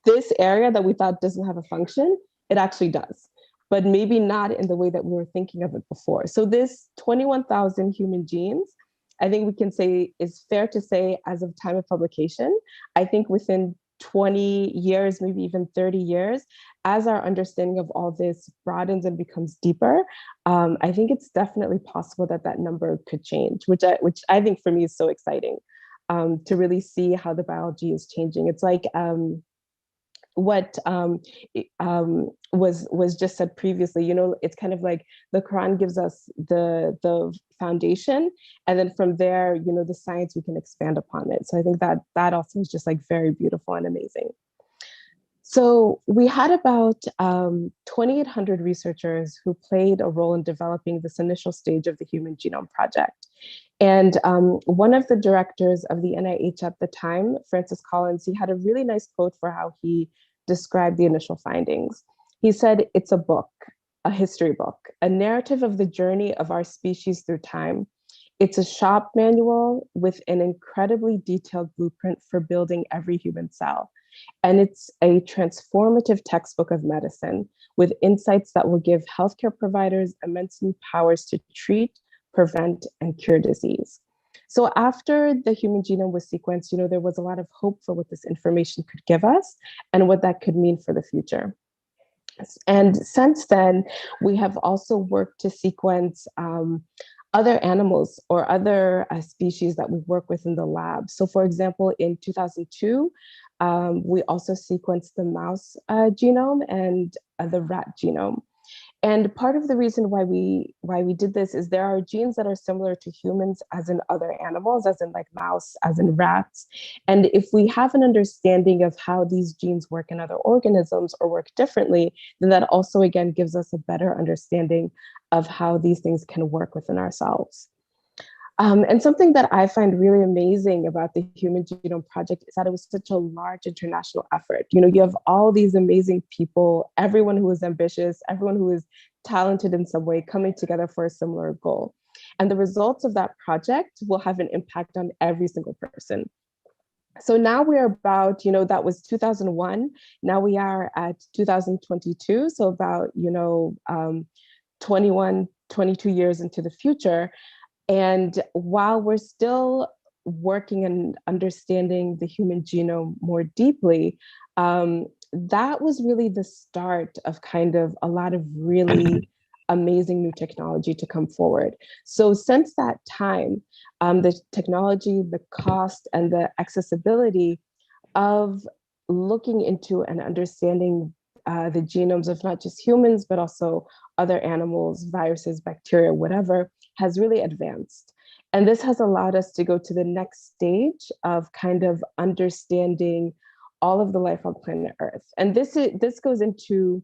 this area that we thought doesn't have a function, it actually does, but maybe not in the way that we were thinking of it before. So this 21,000 human genes, I think we can say is fair to say as of time of publication, I think within 20 years, maybe even 30 years, as our understanding of all this broadens and becomes deeper, I think it's definitely possible that that number could change, which I think for me is so exciting to really see how the biology is changing. It's like what was just said previously, you know, it's kind of like the Quran gives us the foundation, and then from there, you know, the science, we can expand upon it. So I think that also is just like very beautiful and amazing. So we had about 2,800 researchers who played a role in developing this initial stage of the Human Genome Project. And one of the directors of the NIH at the time, Francis Collins, he had a really nice quote for how he described the initial findings. He said, "It's a book, a history book, a narrative of the journey of our species through time. It's a shop manual with an incredibly detailed blueprint for building every human cell. And it's a transformative textbook of medicine with insights that will give healthcare providers immense new powers to treat, prevent, and cure disease." So after the human genome was sequenced, you know, there was a lot of hope for what this information could give us and what that could mean for the future. And since then, we have also worked to sequence other animals or other species that we work with in the lab. So for example, in 2002, we also sequenced the mouse genome and the rat genome. And part of the reason why we did this is there are genes that are similar to humans as in other animals, as in like mouse, as in rats. And if we have an understanding of how these genes work in other organisms or work differently, then that also again gives us a better understanding of how these things can work within ourselves. And something that I find really amazing about the Human Genome Project is that it was such a large international effort. You know, you have all these amazing people, everyone who is ambitious, everyone who is talented in some way coming together for a similar goal. And the results of that project will have an impact on every single person. So now we're about, you know, that was 2001. Now we are at 2022. So about, you know, 21, 22 years into the future. And while we're still working and understanding the human genome more deeply, that was really the start of kind of a lot of really amazing new technology to come forward. So since that time, the technology, the cost, and the accessibility of looking into and understanding the genomes of not just humans, but also other animals, viruses, bacteria, whatever, has really advanced. And this has allowed us to go to the next stage of kind of understanding all of the life on planet Earth. And this goes into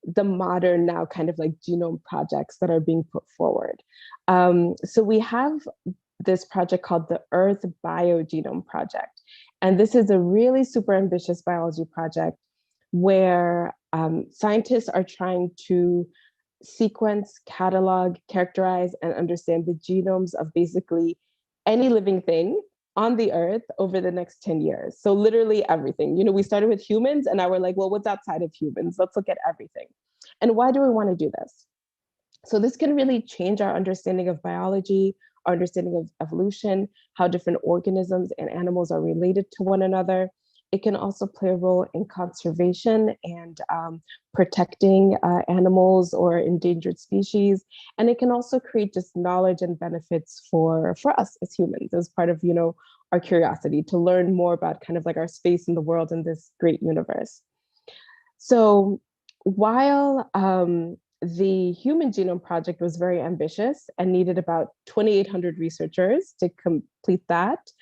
the modern now kind of like genome projects that are being put forward. So we have this project called the Earth Biogenome Project. And this is a really super ambitious biology project where scientists are trying to sequence, catalog, characterize, and understand the genomes of basically any living thing on the earth over the next 10 years. So literally everything. You know, we started with humans and now we're like, well, what's outside of humans? Let's look at everything. And why do we want to do this? So this can really change our understanding of biology, our understanding of evolution, how different organisms and animals are related to one another. It can also play a role in conservation and protecting animals or endangered species. And it can also create just knowledge and benefits for us as humans as part of, you know, our curiosity to learn more about kind of like our space in the world in this great universe. So while the Human Genome Project was very ambitious and needed about 2,800 researchers to complete that,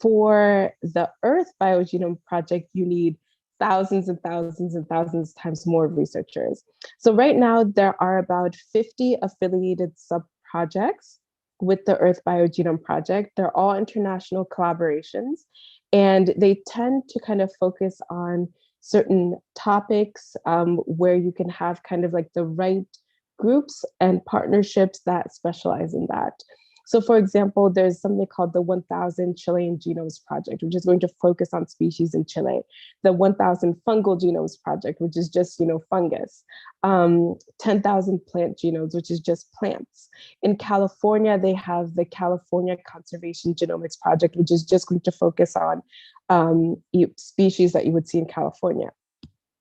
for the Earth Biogenome Project, you need thousands and thousands and thousands times more researchers. So right now, there are about 50 affiliated sub-projects with the Earth Biogenome Project. They're all international collaborations, and they tend to kind of focus on certain topics where you can have kind of like the right groups and partnerships that specialize in that. So for example, there's something called the 1,000 Chilean Genomes Project, which is going to focus on species in Chile. The 1,000 Fungal Genomes Project, which is just, you know, fungus. 10,000 Plant Genomes, which is just plants. In California, they have the California Conservation Genomics Project, which is just going to focus on species that you would see in California.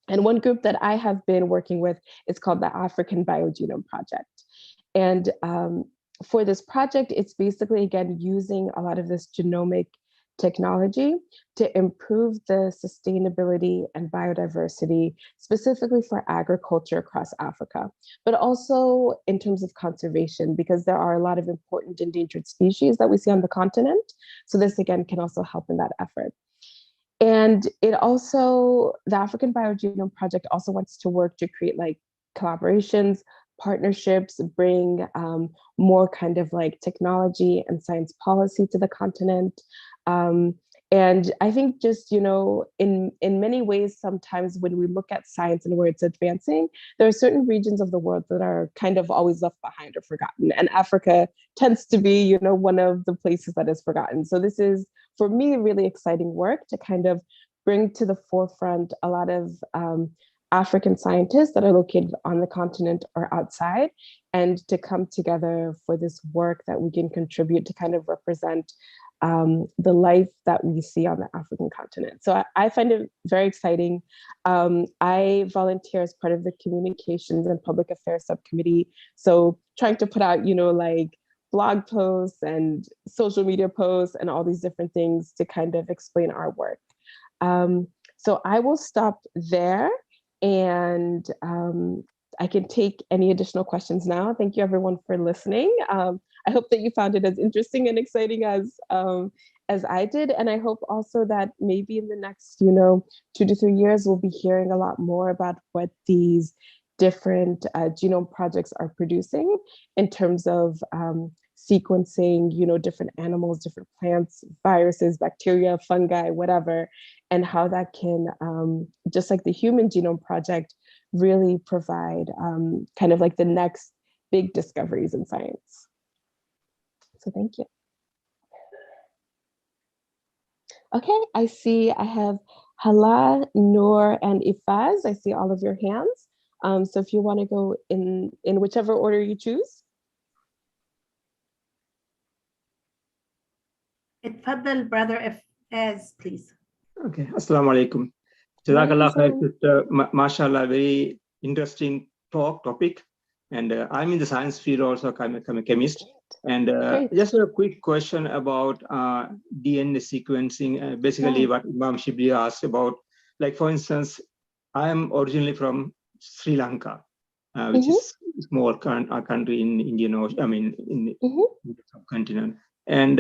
And one group that I have been working with is called the African Biogenome Project. And for this project, it's basically, again, using a lot of this genomic technology to improve the sustainability and biodiversity, specifically for agriculture across Africa, but also in terms of conservation, because there are a lot of important endangered species that we see on the continent. So this, again, can also help in that effort. And it also, the African Biogenome Project also wants to work to create like collaborations, partnerships, bring more kind of like technology and science policy to the continent. And I think just, you know, in many ways, sometimes when we look at science and where it's advancing, there are certain regions of the world that are kind of always left behind or forgotten. And Africa tends to be, you know, one of the places that is forgotten. So this is, for me, really exciting work to kind of bring to the forefront a lot of African scientists that are located on the continent or outside, and to come together for this work that we can contribute to kind of represent the life that we see on the African continent. So I find it very exciting. I volunteer as part of the Communications and Public Affairs Subcommittee. So trying to put out, you know, like blog posts and social media posts and all these different things to kind of explain our work. So I will stop there. And I can take any additional questions now. Thank you everyone for listening. I hope that you found it as interesting and exciting as I did. And I hope also that maybe in the next, you know, 2 to 3 years, we'll be hearing a lot more about what these different genome projects are producing in terms of sequencing, you know, different animals, different plants, viruses, bacteria, fungi, whatever, and how that can, just like the Human Genome Project, really provide kind of like the next big discoveries in science. So thank you. Okay, I see I have Hala, Noor, and Ifaz. I see all of your hands. So if you want to go in whichever order you choose. اتفضل brother as please. Okay, Assalamu alaikum. Jazakallah khair, sister. Mashallah, very interesting topic. And I'm in the science field also, I'm a chemist. And just a quick question about DNA sequencing, basically what Imam Shibli asked about. Like, for instance, I'm originally from Sri Lanka, which is a small country in Indian Ocean, I mean, in the subcontinent. And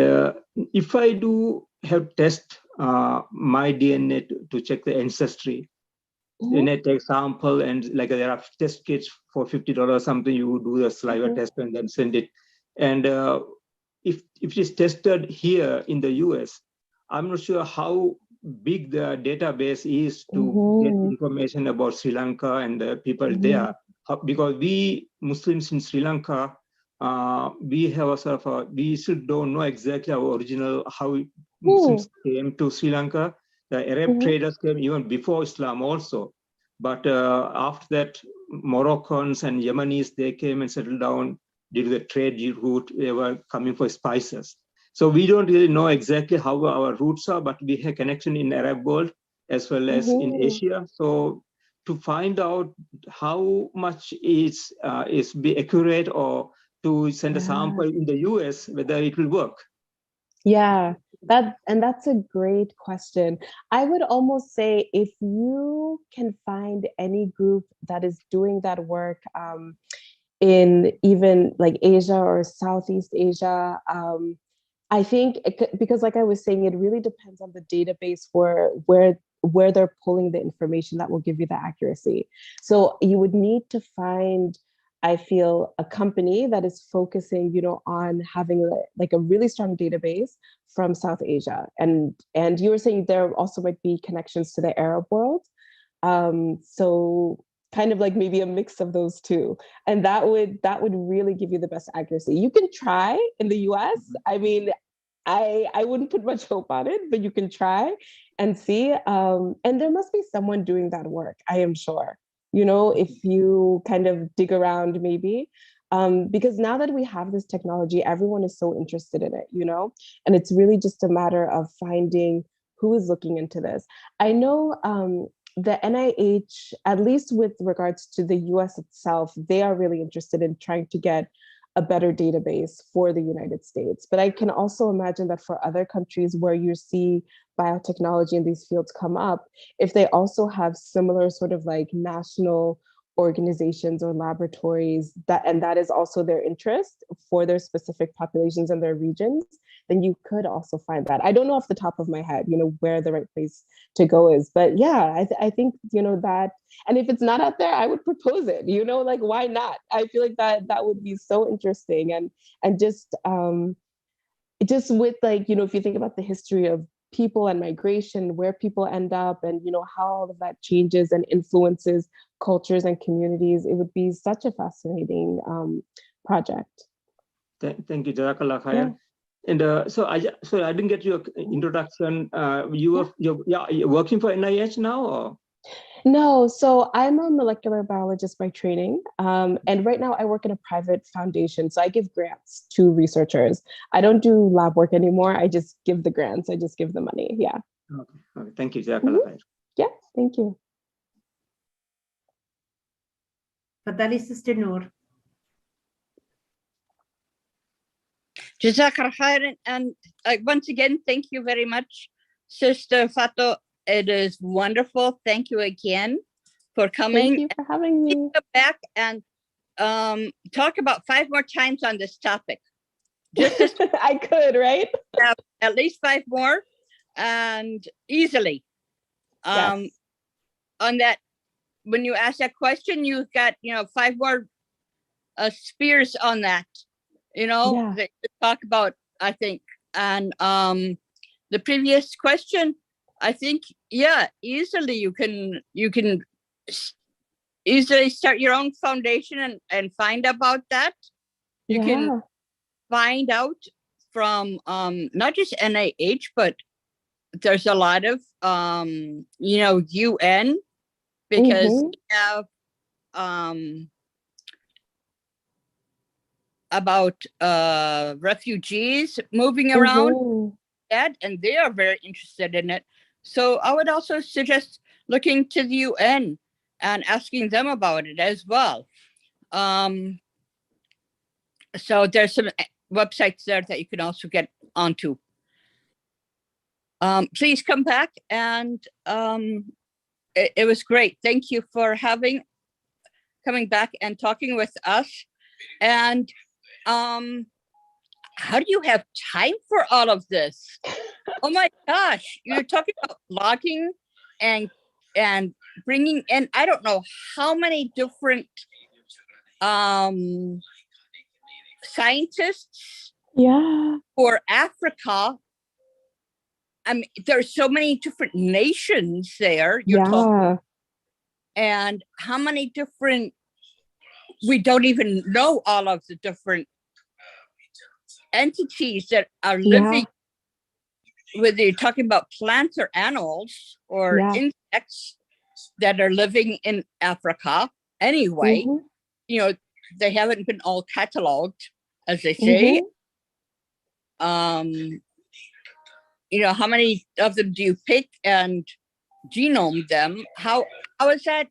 if I do have test my DNA to check the ancestry, then I take sample and like there are test kits for $50 or something, you do the saliva test and then send it. And if it is tested here in the US, I'm not sure how big the database is to get information about Sri Lanka and the people there. Because we Muslims in Sri Lanka, we have a sort of we still don't know exactly our original, how Muslims came to Sri Lanka. The Arab traders came even before Islam also. But after that, Moroccans and Yemenis, they came and settled down due to the trade route. They were coming for spices. So we don't really know exactly how our roots are, but we have connection in Arab world as well as in Asia. So to find out how much is be accurate, or to send a sample in the US, whether it will work. Yeah, that's a great question. I would almost say if you can find any group that is doing that work in even like Asia or Southeast Asia, I think because like I was saying, it really depends on the database for where they're pulling the information that will give you the accuracy. So you would need to find, I feel, a company that is focusing, on having like a really strong database from South Asia. And you were saying there also might be connections to the Arab world. So kind of like maybe a mix of those two. And that would really give you the best accuracy. You can try in the US. I mean, I wouldn't put much hope on it, but you can try and see. And there must be someone doing that work, I am sure. If you kind of dig around maybe, because now that we have this technology, everyone is so interested in it, and it's really just a matter of finding who is looking into this. I know the NIH, at least with regards to the US itself, they are really interested in trying to get a better database for the United States. But I can also imagine that for other countries where you see biotechnology in these fields come up, if they also have similar sort of like national organizations or laboratories that is also their interest for their specific populations and their regions, then you could also find that. I don't know off the top of my head, where the right place to go is, but yeah, I think, that, and if it's not out there, I would propose it, like, why not? I feel like that would be so interesting. And just with like, if you think about the history of people and migration, where people end up, and how all of that changes and influences cultures and communities, it would be such a fascinating project. Thank you, Jazakallah khair. And so I didn't get your introduction. You're working for NIH now, or? No, so I'm a molecular biologist by training. And right now I work in a private foundation. So I give grants to researchers. I don't do lab work anymore. I just give the grants. I just give the money. Yeah. Okay. Thank you, Jazakallah khair. Yeah, thank you. Fadali, Sister Noor. Jazakallah khairan. And once again, thank you very much, Sister Fatu. It is wonderful. Thank you again for coming. Thank you for having me. Come back and talk about 5 more times on this topic. Just as I could, right? At least 5 more, and easily. Yes. On that, when you ask that question, you've got 5 more spears on that. That you talk about, I think. And the previous question, I think, easily you can easily start your own foundation and find about that. You can find out from not just NIH, but there's a lot of UN, because we have refugees moving around, and they are very interested in it. So I would also suggest looking to the UN and asking them about it as well. So there's some websites there that you can also get onto. Please come back, and it was great. Thank you for coming back and talking with us. And how do you have time for all of this? Oh my gosh, you're talking about logging and bringing in, I don't know how many different scientists for Africa. I mean, there's so many different nations there. You're talking, and how many different, we don't even know all of the different entities that are living, whether you're talking about plants or animals or insects that are living in Africa anyway. You know, they haven't been all cataloged, as they say. You know, how many of them do you pick and genome them? How is that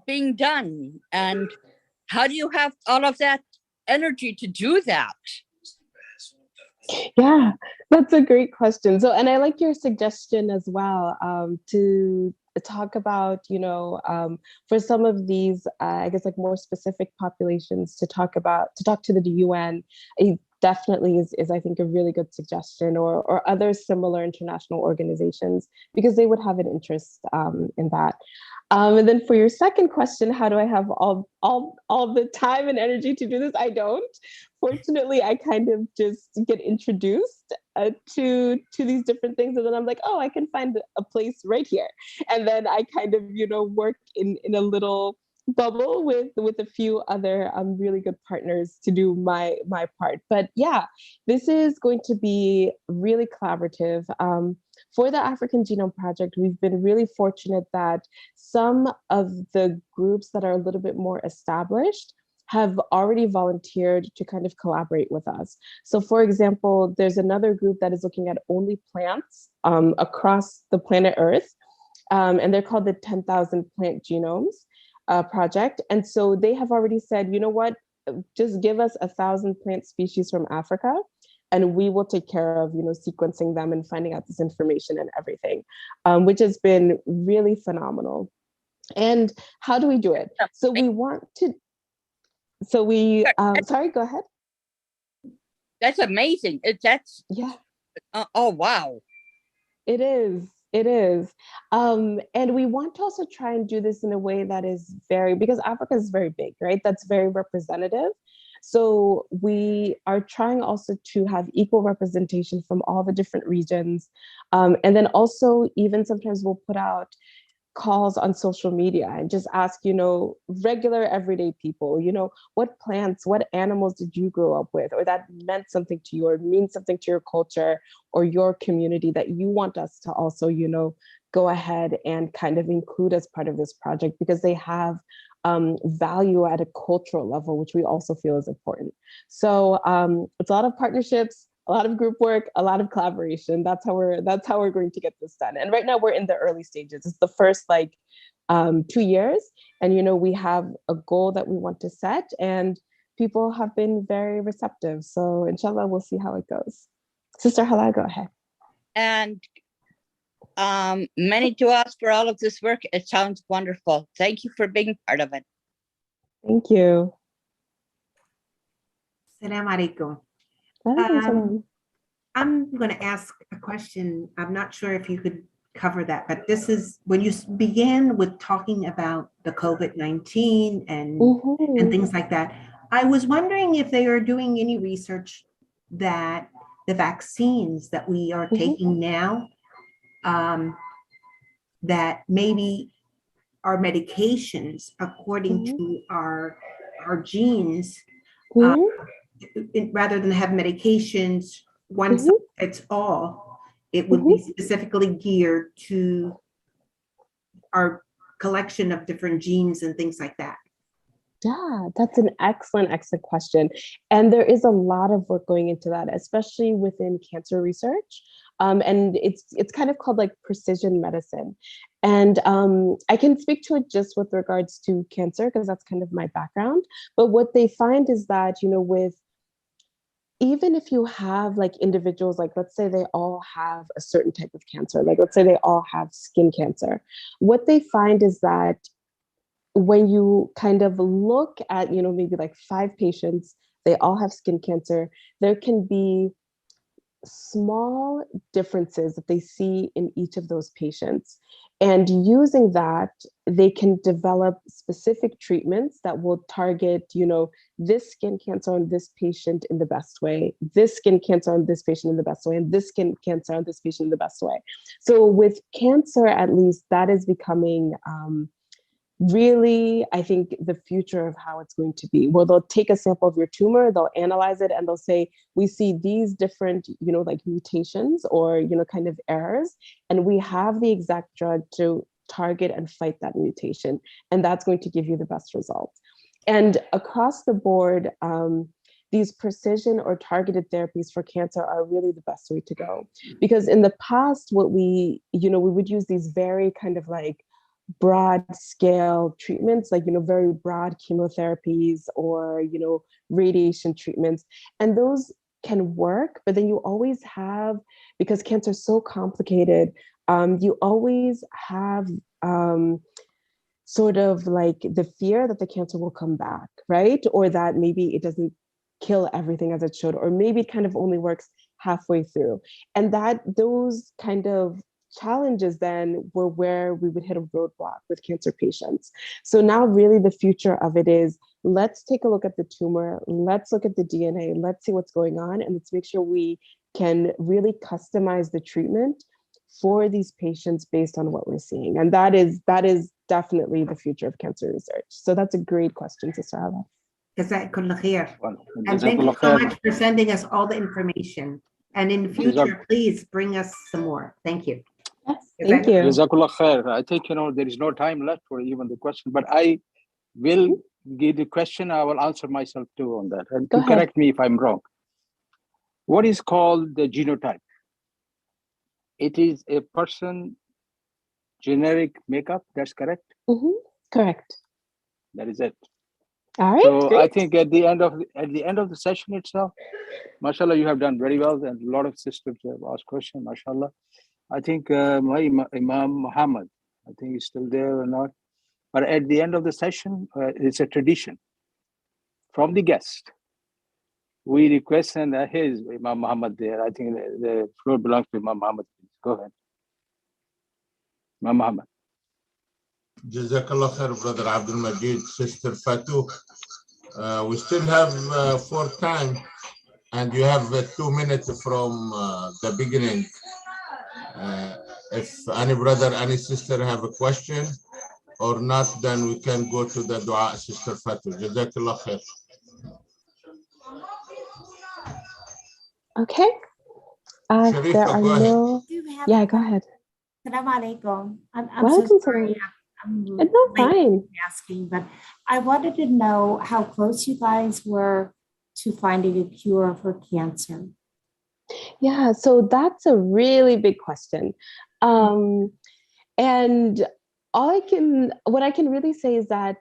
being done? And how do you have all of that energy to do that? Yeah, that's a great question. So, and I like your suggestion as well, to talk about, you know, for some of these, I guess, like more specific populations, to talk to the UN. It definitely is I think a really good suggestion, or other similar international organizations, because they would have an interest in that. And then for your second question, how do I have all the time and energy to do this? I don't. Fortunately, I kind of just get introduced to these different things, and then I'm like, oh, I can find a place right here. And then I kind of, you know, work in a little bubble with a few other really good partners to do my part. But yeah, this is going to be really collaborative. For the African Genome Project, we've been really fortunate that some of the groups that are a little bit more established have already volunteered to kind of collaborate with us. So for example, there's another group that is looking at only plants across the planet Earth, and they're called the 10,000 Plant Genomes Project. And so they have already said, you know what, just give us 1,000 plant species from Africa, and we will take care of, you know, sequencing them and finding out this information and everything, which has been really phenomenal. And how do we do it? So we want to, sorry, go ahead. That's amazing. That's, yeah. Oh, wow. It is. And we want to also try and do this in a way that is because Africa is very big, right? That's very representative. So we are trying also to have equal representation from all the different regions. And then also, even sometimes we'll put out calls on social media and just ask, you know, regular everyday people, you know, what plants, what animals did you grow up with, or that meant something to you, or means something to your culture or your community, that you want us to also, you know, go ahead and kind of include as part of this project, because they have value at a cultural level, which we also feel is important. So it's a lot of partnerships, a lot of group work, a lot of collaboration. That's how we're going to get this done. And right now we're in the early stages. It's the first 2 years, and, you know, we have a goal that we want to set, and people have been very receptive. So inshallah, we'll see how it goes. Sister Halaqah, go ahead. And many du'as for all of this work. It sounds wonderful. Thank you for being part of it. Thank you. Assalamu alaikum. I'm going to ask a question. I'm not sure if you could cover that, but this is when you began with talking about the COVID-19 and things like that. I was wondering if they are doing any research that the vaccines that we are taking now, that maybe our medications according to our genes, rather than have medications one size fits all, it would be specifically geared to our collection of different genes and things like that. Yeah, that's an excellent, excellent question. And there is a lot of work going into that, especially within cancer research. And it's kind of called like precision medicine. And I can speak to it just with regards to cancer, because that's kind of my background. But what they find is that, you know, with even if you have like individuals, like let's say they all have a certain type of cancer, like let's say they all have skin cancer, what they find is that when you kind of look at, you know, maybe like 5 patients, they all have skin cancer, there can be small differences that they see in each of those patients. And using that, they can develop specific treatments that will target, you know, this skin cancer on this patient in the best way, this skin cancer on this patient in the best way, and this skin cancer on this patient in the best way. So with cancer, at least, that is becoming really, I think, the future of how it's going to be, where they'll take a sample of your tumor, they'll analyze it, and they'll say, we see these different, you know, like mutations or, you know, kind of errors, and we have the exact drug to target and fight that mutation. And that's going to give you the best result. And across the board, these precision or targeted therapies for cancer are really the best way to go. Because in the past, what we would use these very kind of like broad scale treatments, like, you know, very broad chemotherapies or, you know, radiation treatments. And those can work, but then you always have, because cancer is so complicated, you always have sort of like the fear that the cancer will come back, right? Or that maybe it doesn't kill everything as it should, or maybe it kind of only works halfway through. And that those kind of challenges then were where we would hit a roadblock with cancer patients. So now really the future of it is, let's take a look at the tumor, let's look at the DNA, let's see what's going on, and let's make sure we can really customize the treatment for these patients based on what we're seeing. And that is definitely the future of cancer research. So that's a great question, Sister Hala. Jazakallah khair. And thank you so much for sending us all the information. And in the future, please bring us some more. Thank you. Yes, thank you. Jazakallah khair. I think, you know, there is no time left for even the question, but I will give the question. I will answer myself too on that. And to correct me if I'm wrong. What is called the genotype? It is a person generic makeup. That's correct? Correct. That is it. All right. So great. I think at the end of the session itself, mashallah, you have done very well, and a lot of sisters have asked questions, mashallah. I think my Imam Muhammad, I think he's still there or not. But at the end of the session, it's a tradition from the guest. We request, and here's Imam Muhammad there. I think the floor belongs to Imam Muhammad. Go ahead. Imam Muhammad. Jazakallah khair, Brother Abdul Majid, Sister Fatu. We still have 4 time, and you have 2 minutes from the beginning. If any brother, any sister have a question or not, then we can go to the dua, Sister Fatu. Jazakallah khair. Okay. There are no. Yeah, go ahead. Assalamu alaikum. I'm Welcome, so sorry. I'm not fine. Asking, but I wanted to know how close you guys were to finding a cure for cancer. Yeah, so that's a really big question. And what I can really say is that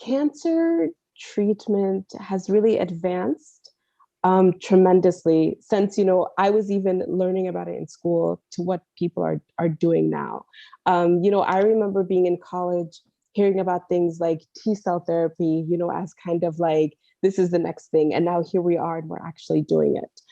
cancer treatment has really advanced tremendously since, you know, I was even learning about it in school to what people are doing now. You know, I remember being in college, hearing about things like T-cell therapy, you know, as kind of like, this is the next thing. And now here we are and we're actually doing it.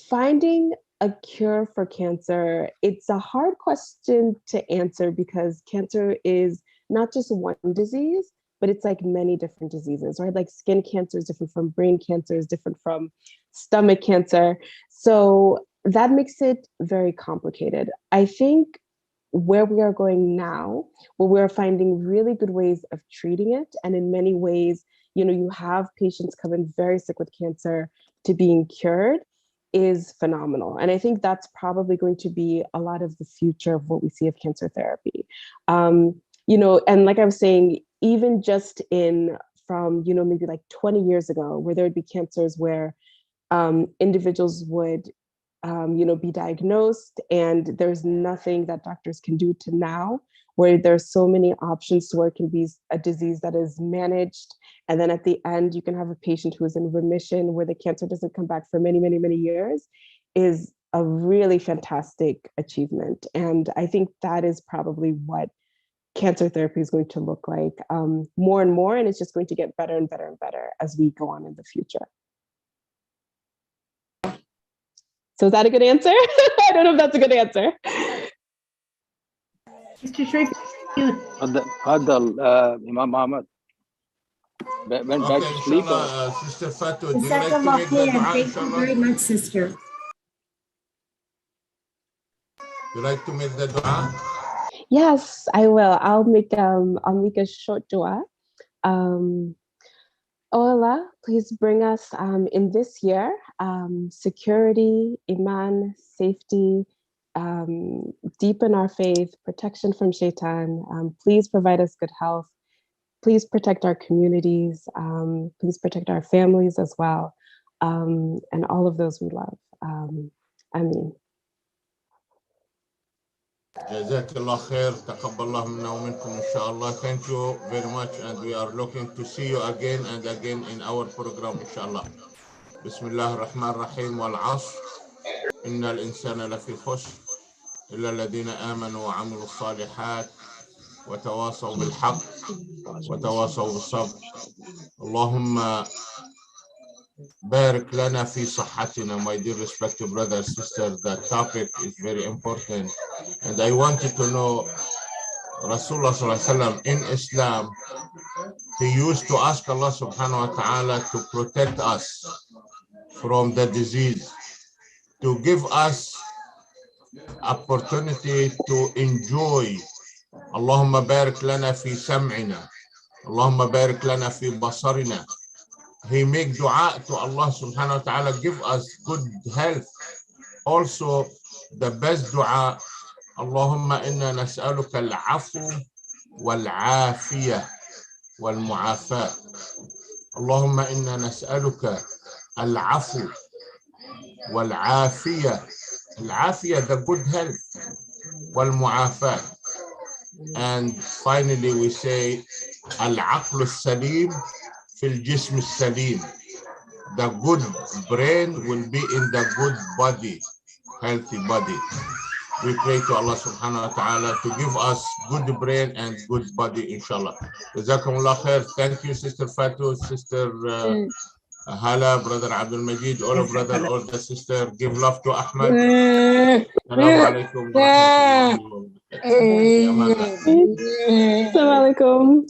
Finding a cure for cancer, it's a hard question to answer because cancer is not just one disease, but it's like many different diseases, right? Like skin cancer is different from brain cancer, is different from stomach cancer. So that makes it very complicated. I think where we are going now, where we're finding really good ways of treating it, and in many ways, you know, you have patients come in very sick with cancer to being cured, is phenomenal. And I think that's probably going to be a lot of the future of what we see of cancer therapy. and like I was saying, even just from, maybe like 20 years ago, where there would be cancers where individuals would, be diagnosed and there's nothing that doctors can do to now, where there's so many options to where it can be a disease that is managed. And then at the end, you can have a patient who is in remission where the cancer doesn't come back for many, many, many years, is a really fantastic achievement. And I think that is probably what cancer therapy is going to look like more and more. And it's just going to get better and better and better as we go on in the future. So is that a good answer? I don't know if that's a good answer. Mr. Sharif, تفضل Imam Muhammad. Went back to sleep. Sister Fatu, do you like to make the dua? Thank you very much, sister. You like to make the dua? Yes, I will. I'll make a short dua. Oh Allah, please bring us in this year security, iman, safety, deepen our faith, protection from shaitan. Please provide us good health. Please protect our communities. Please protect our families as well. And all of those we love. Ameen. Jazakallah khair, taqabballah minna wa minkum inshallah. Thank you very much, and we are looking to see you again and again in our program inshallah. Bismillah ar-Rahman ar-Rahim wal 'asr. Innal insana lafi khusr illa alladhina amanu wa 'amilu s-salihat wa tawasaw bil haqq wa tawasaw bis sabr. Allahumma barik lana fi sahhatina. My dear respected brothers and sisters, that topic is very important. And I want you to know, Rasulullah sallallahu alaihi wasallam in Islam, he used to ask Allah subhanahu wa ta'ala to protect us from the disease, to give us opportunity to enjoy. Allahumma barik lana fi sam'ina. Allahumma barik lana fi basarina. He make dua to Allah subhanahu wa ta'ala, give us good health. Also, the best dua, Allahumma inna nas'aluka al-afu wal-afiyah wal-mu'afat. Allahumma inna nas'aluka al-afu wal-afiyah. Al-afiyah, the good health, wal-mu'afat. And finally, we say al-aqlu salim fil jism salim. The good brain will be in the good body, healthy body. We pray to Allah subhanahu wa ta'ala to give us good brain and good body, inshallah. Jazakumullah khair. Thank you, Sister Fatu, Sister Hala, Brother Abdul Majid, all of brother, all the sister. Give love to Ahmad. Assalamu alaikum. Assalamu alaikum.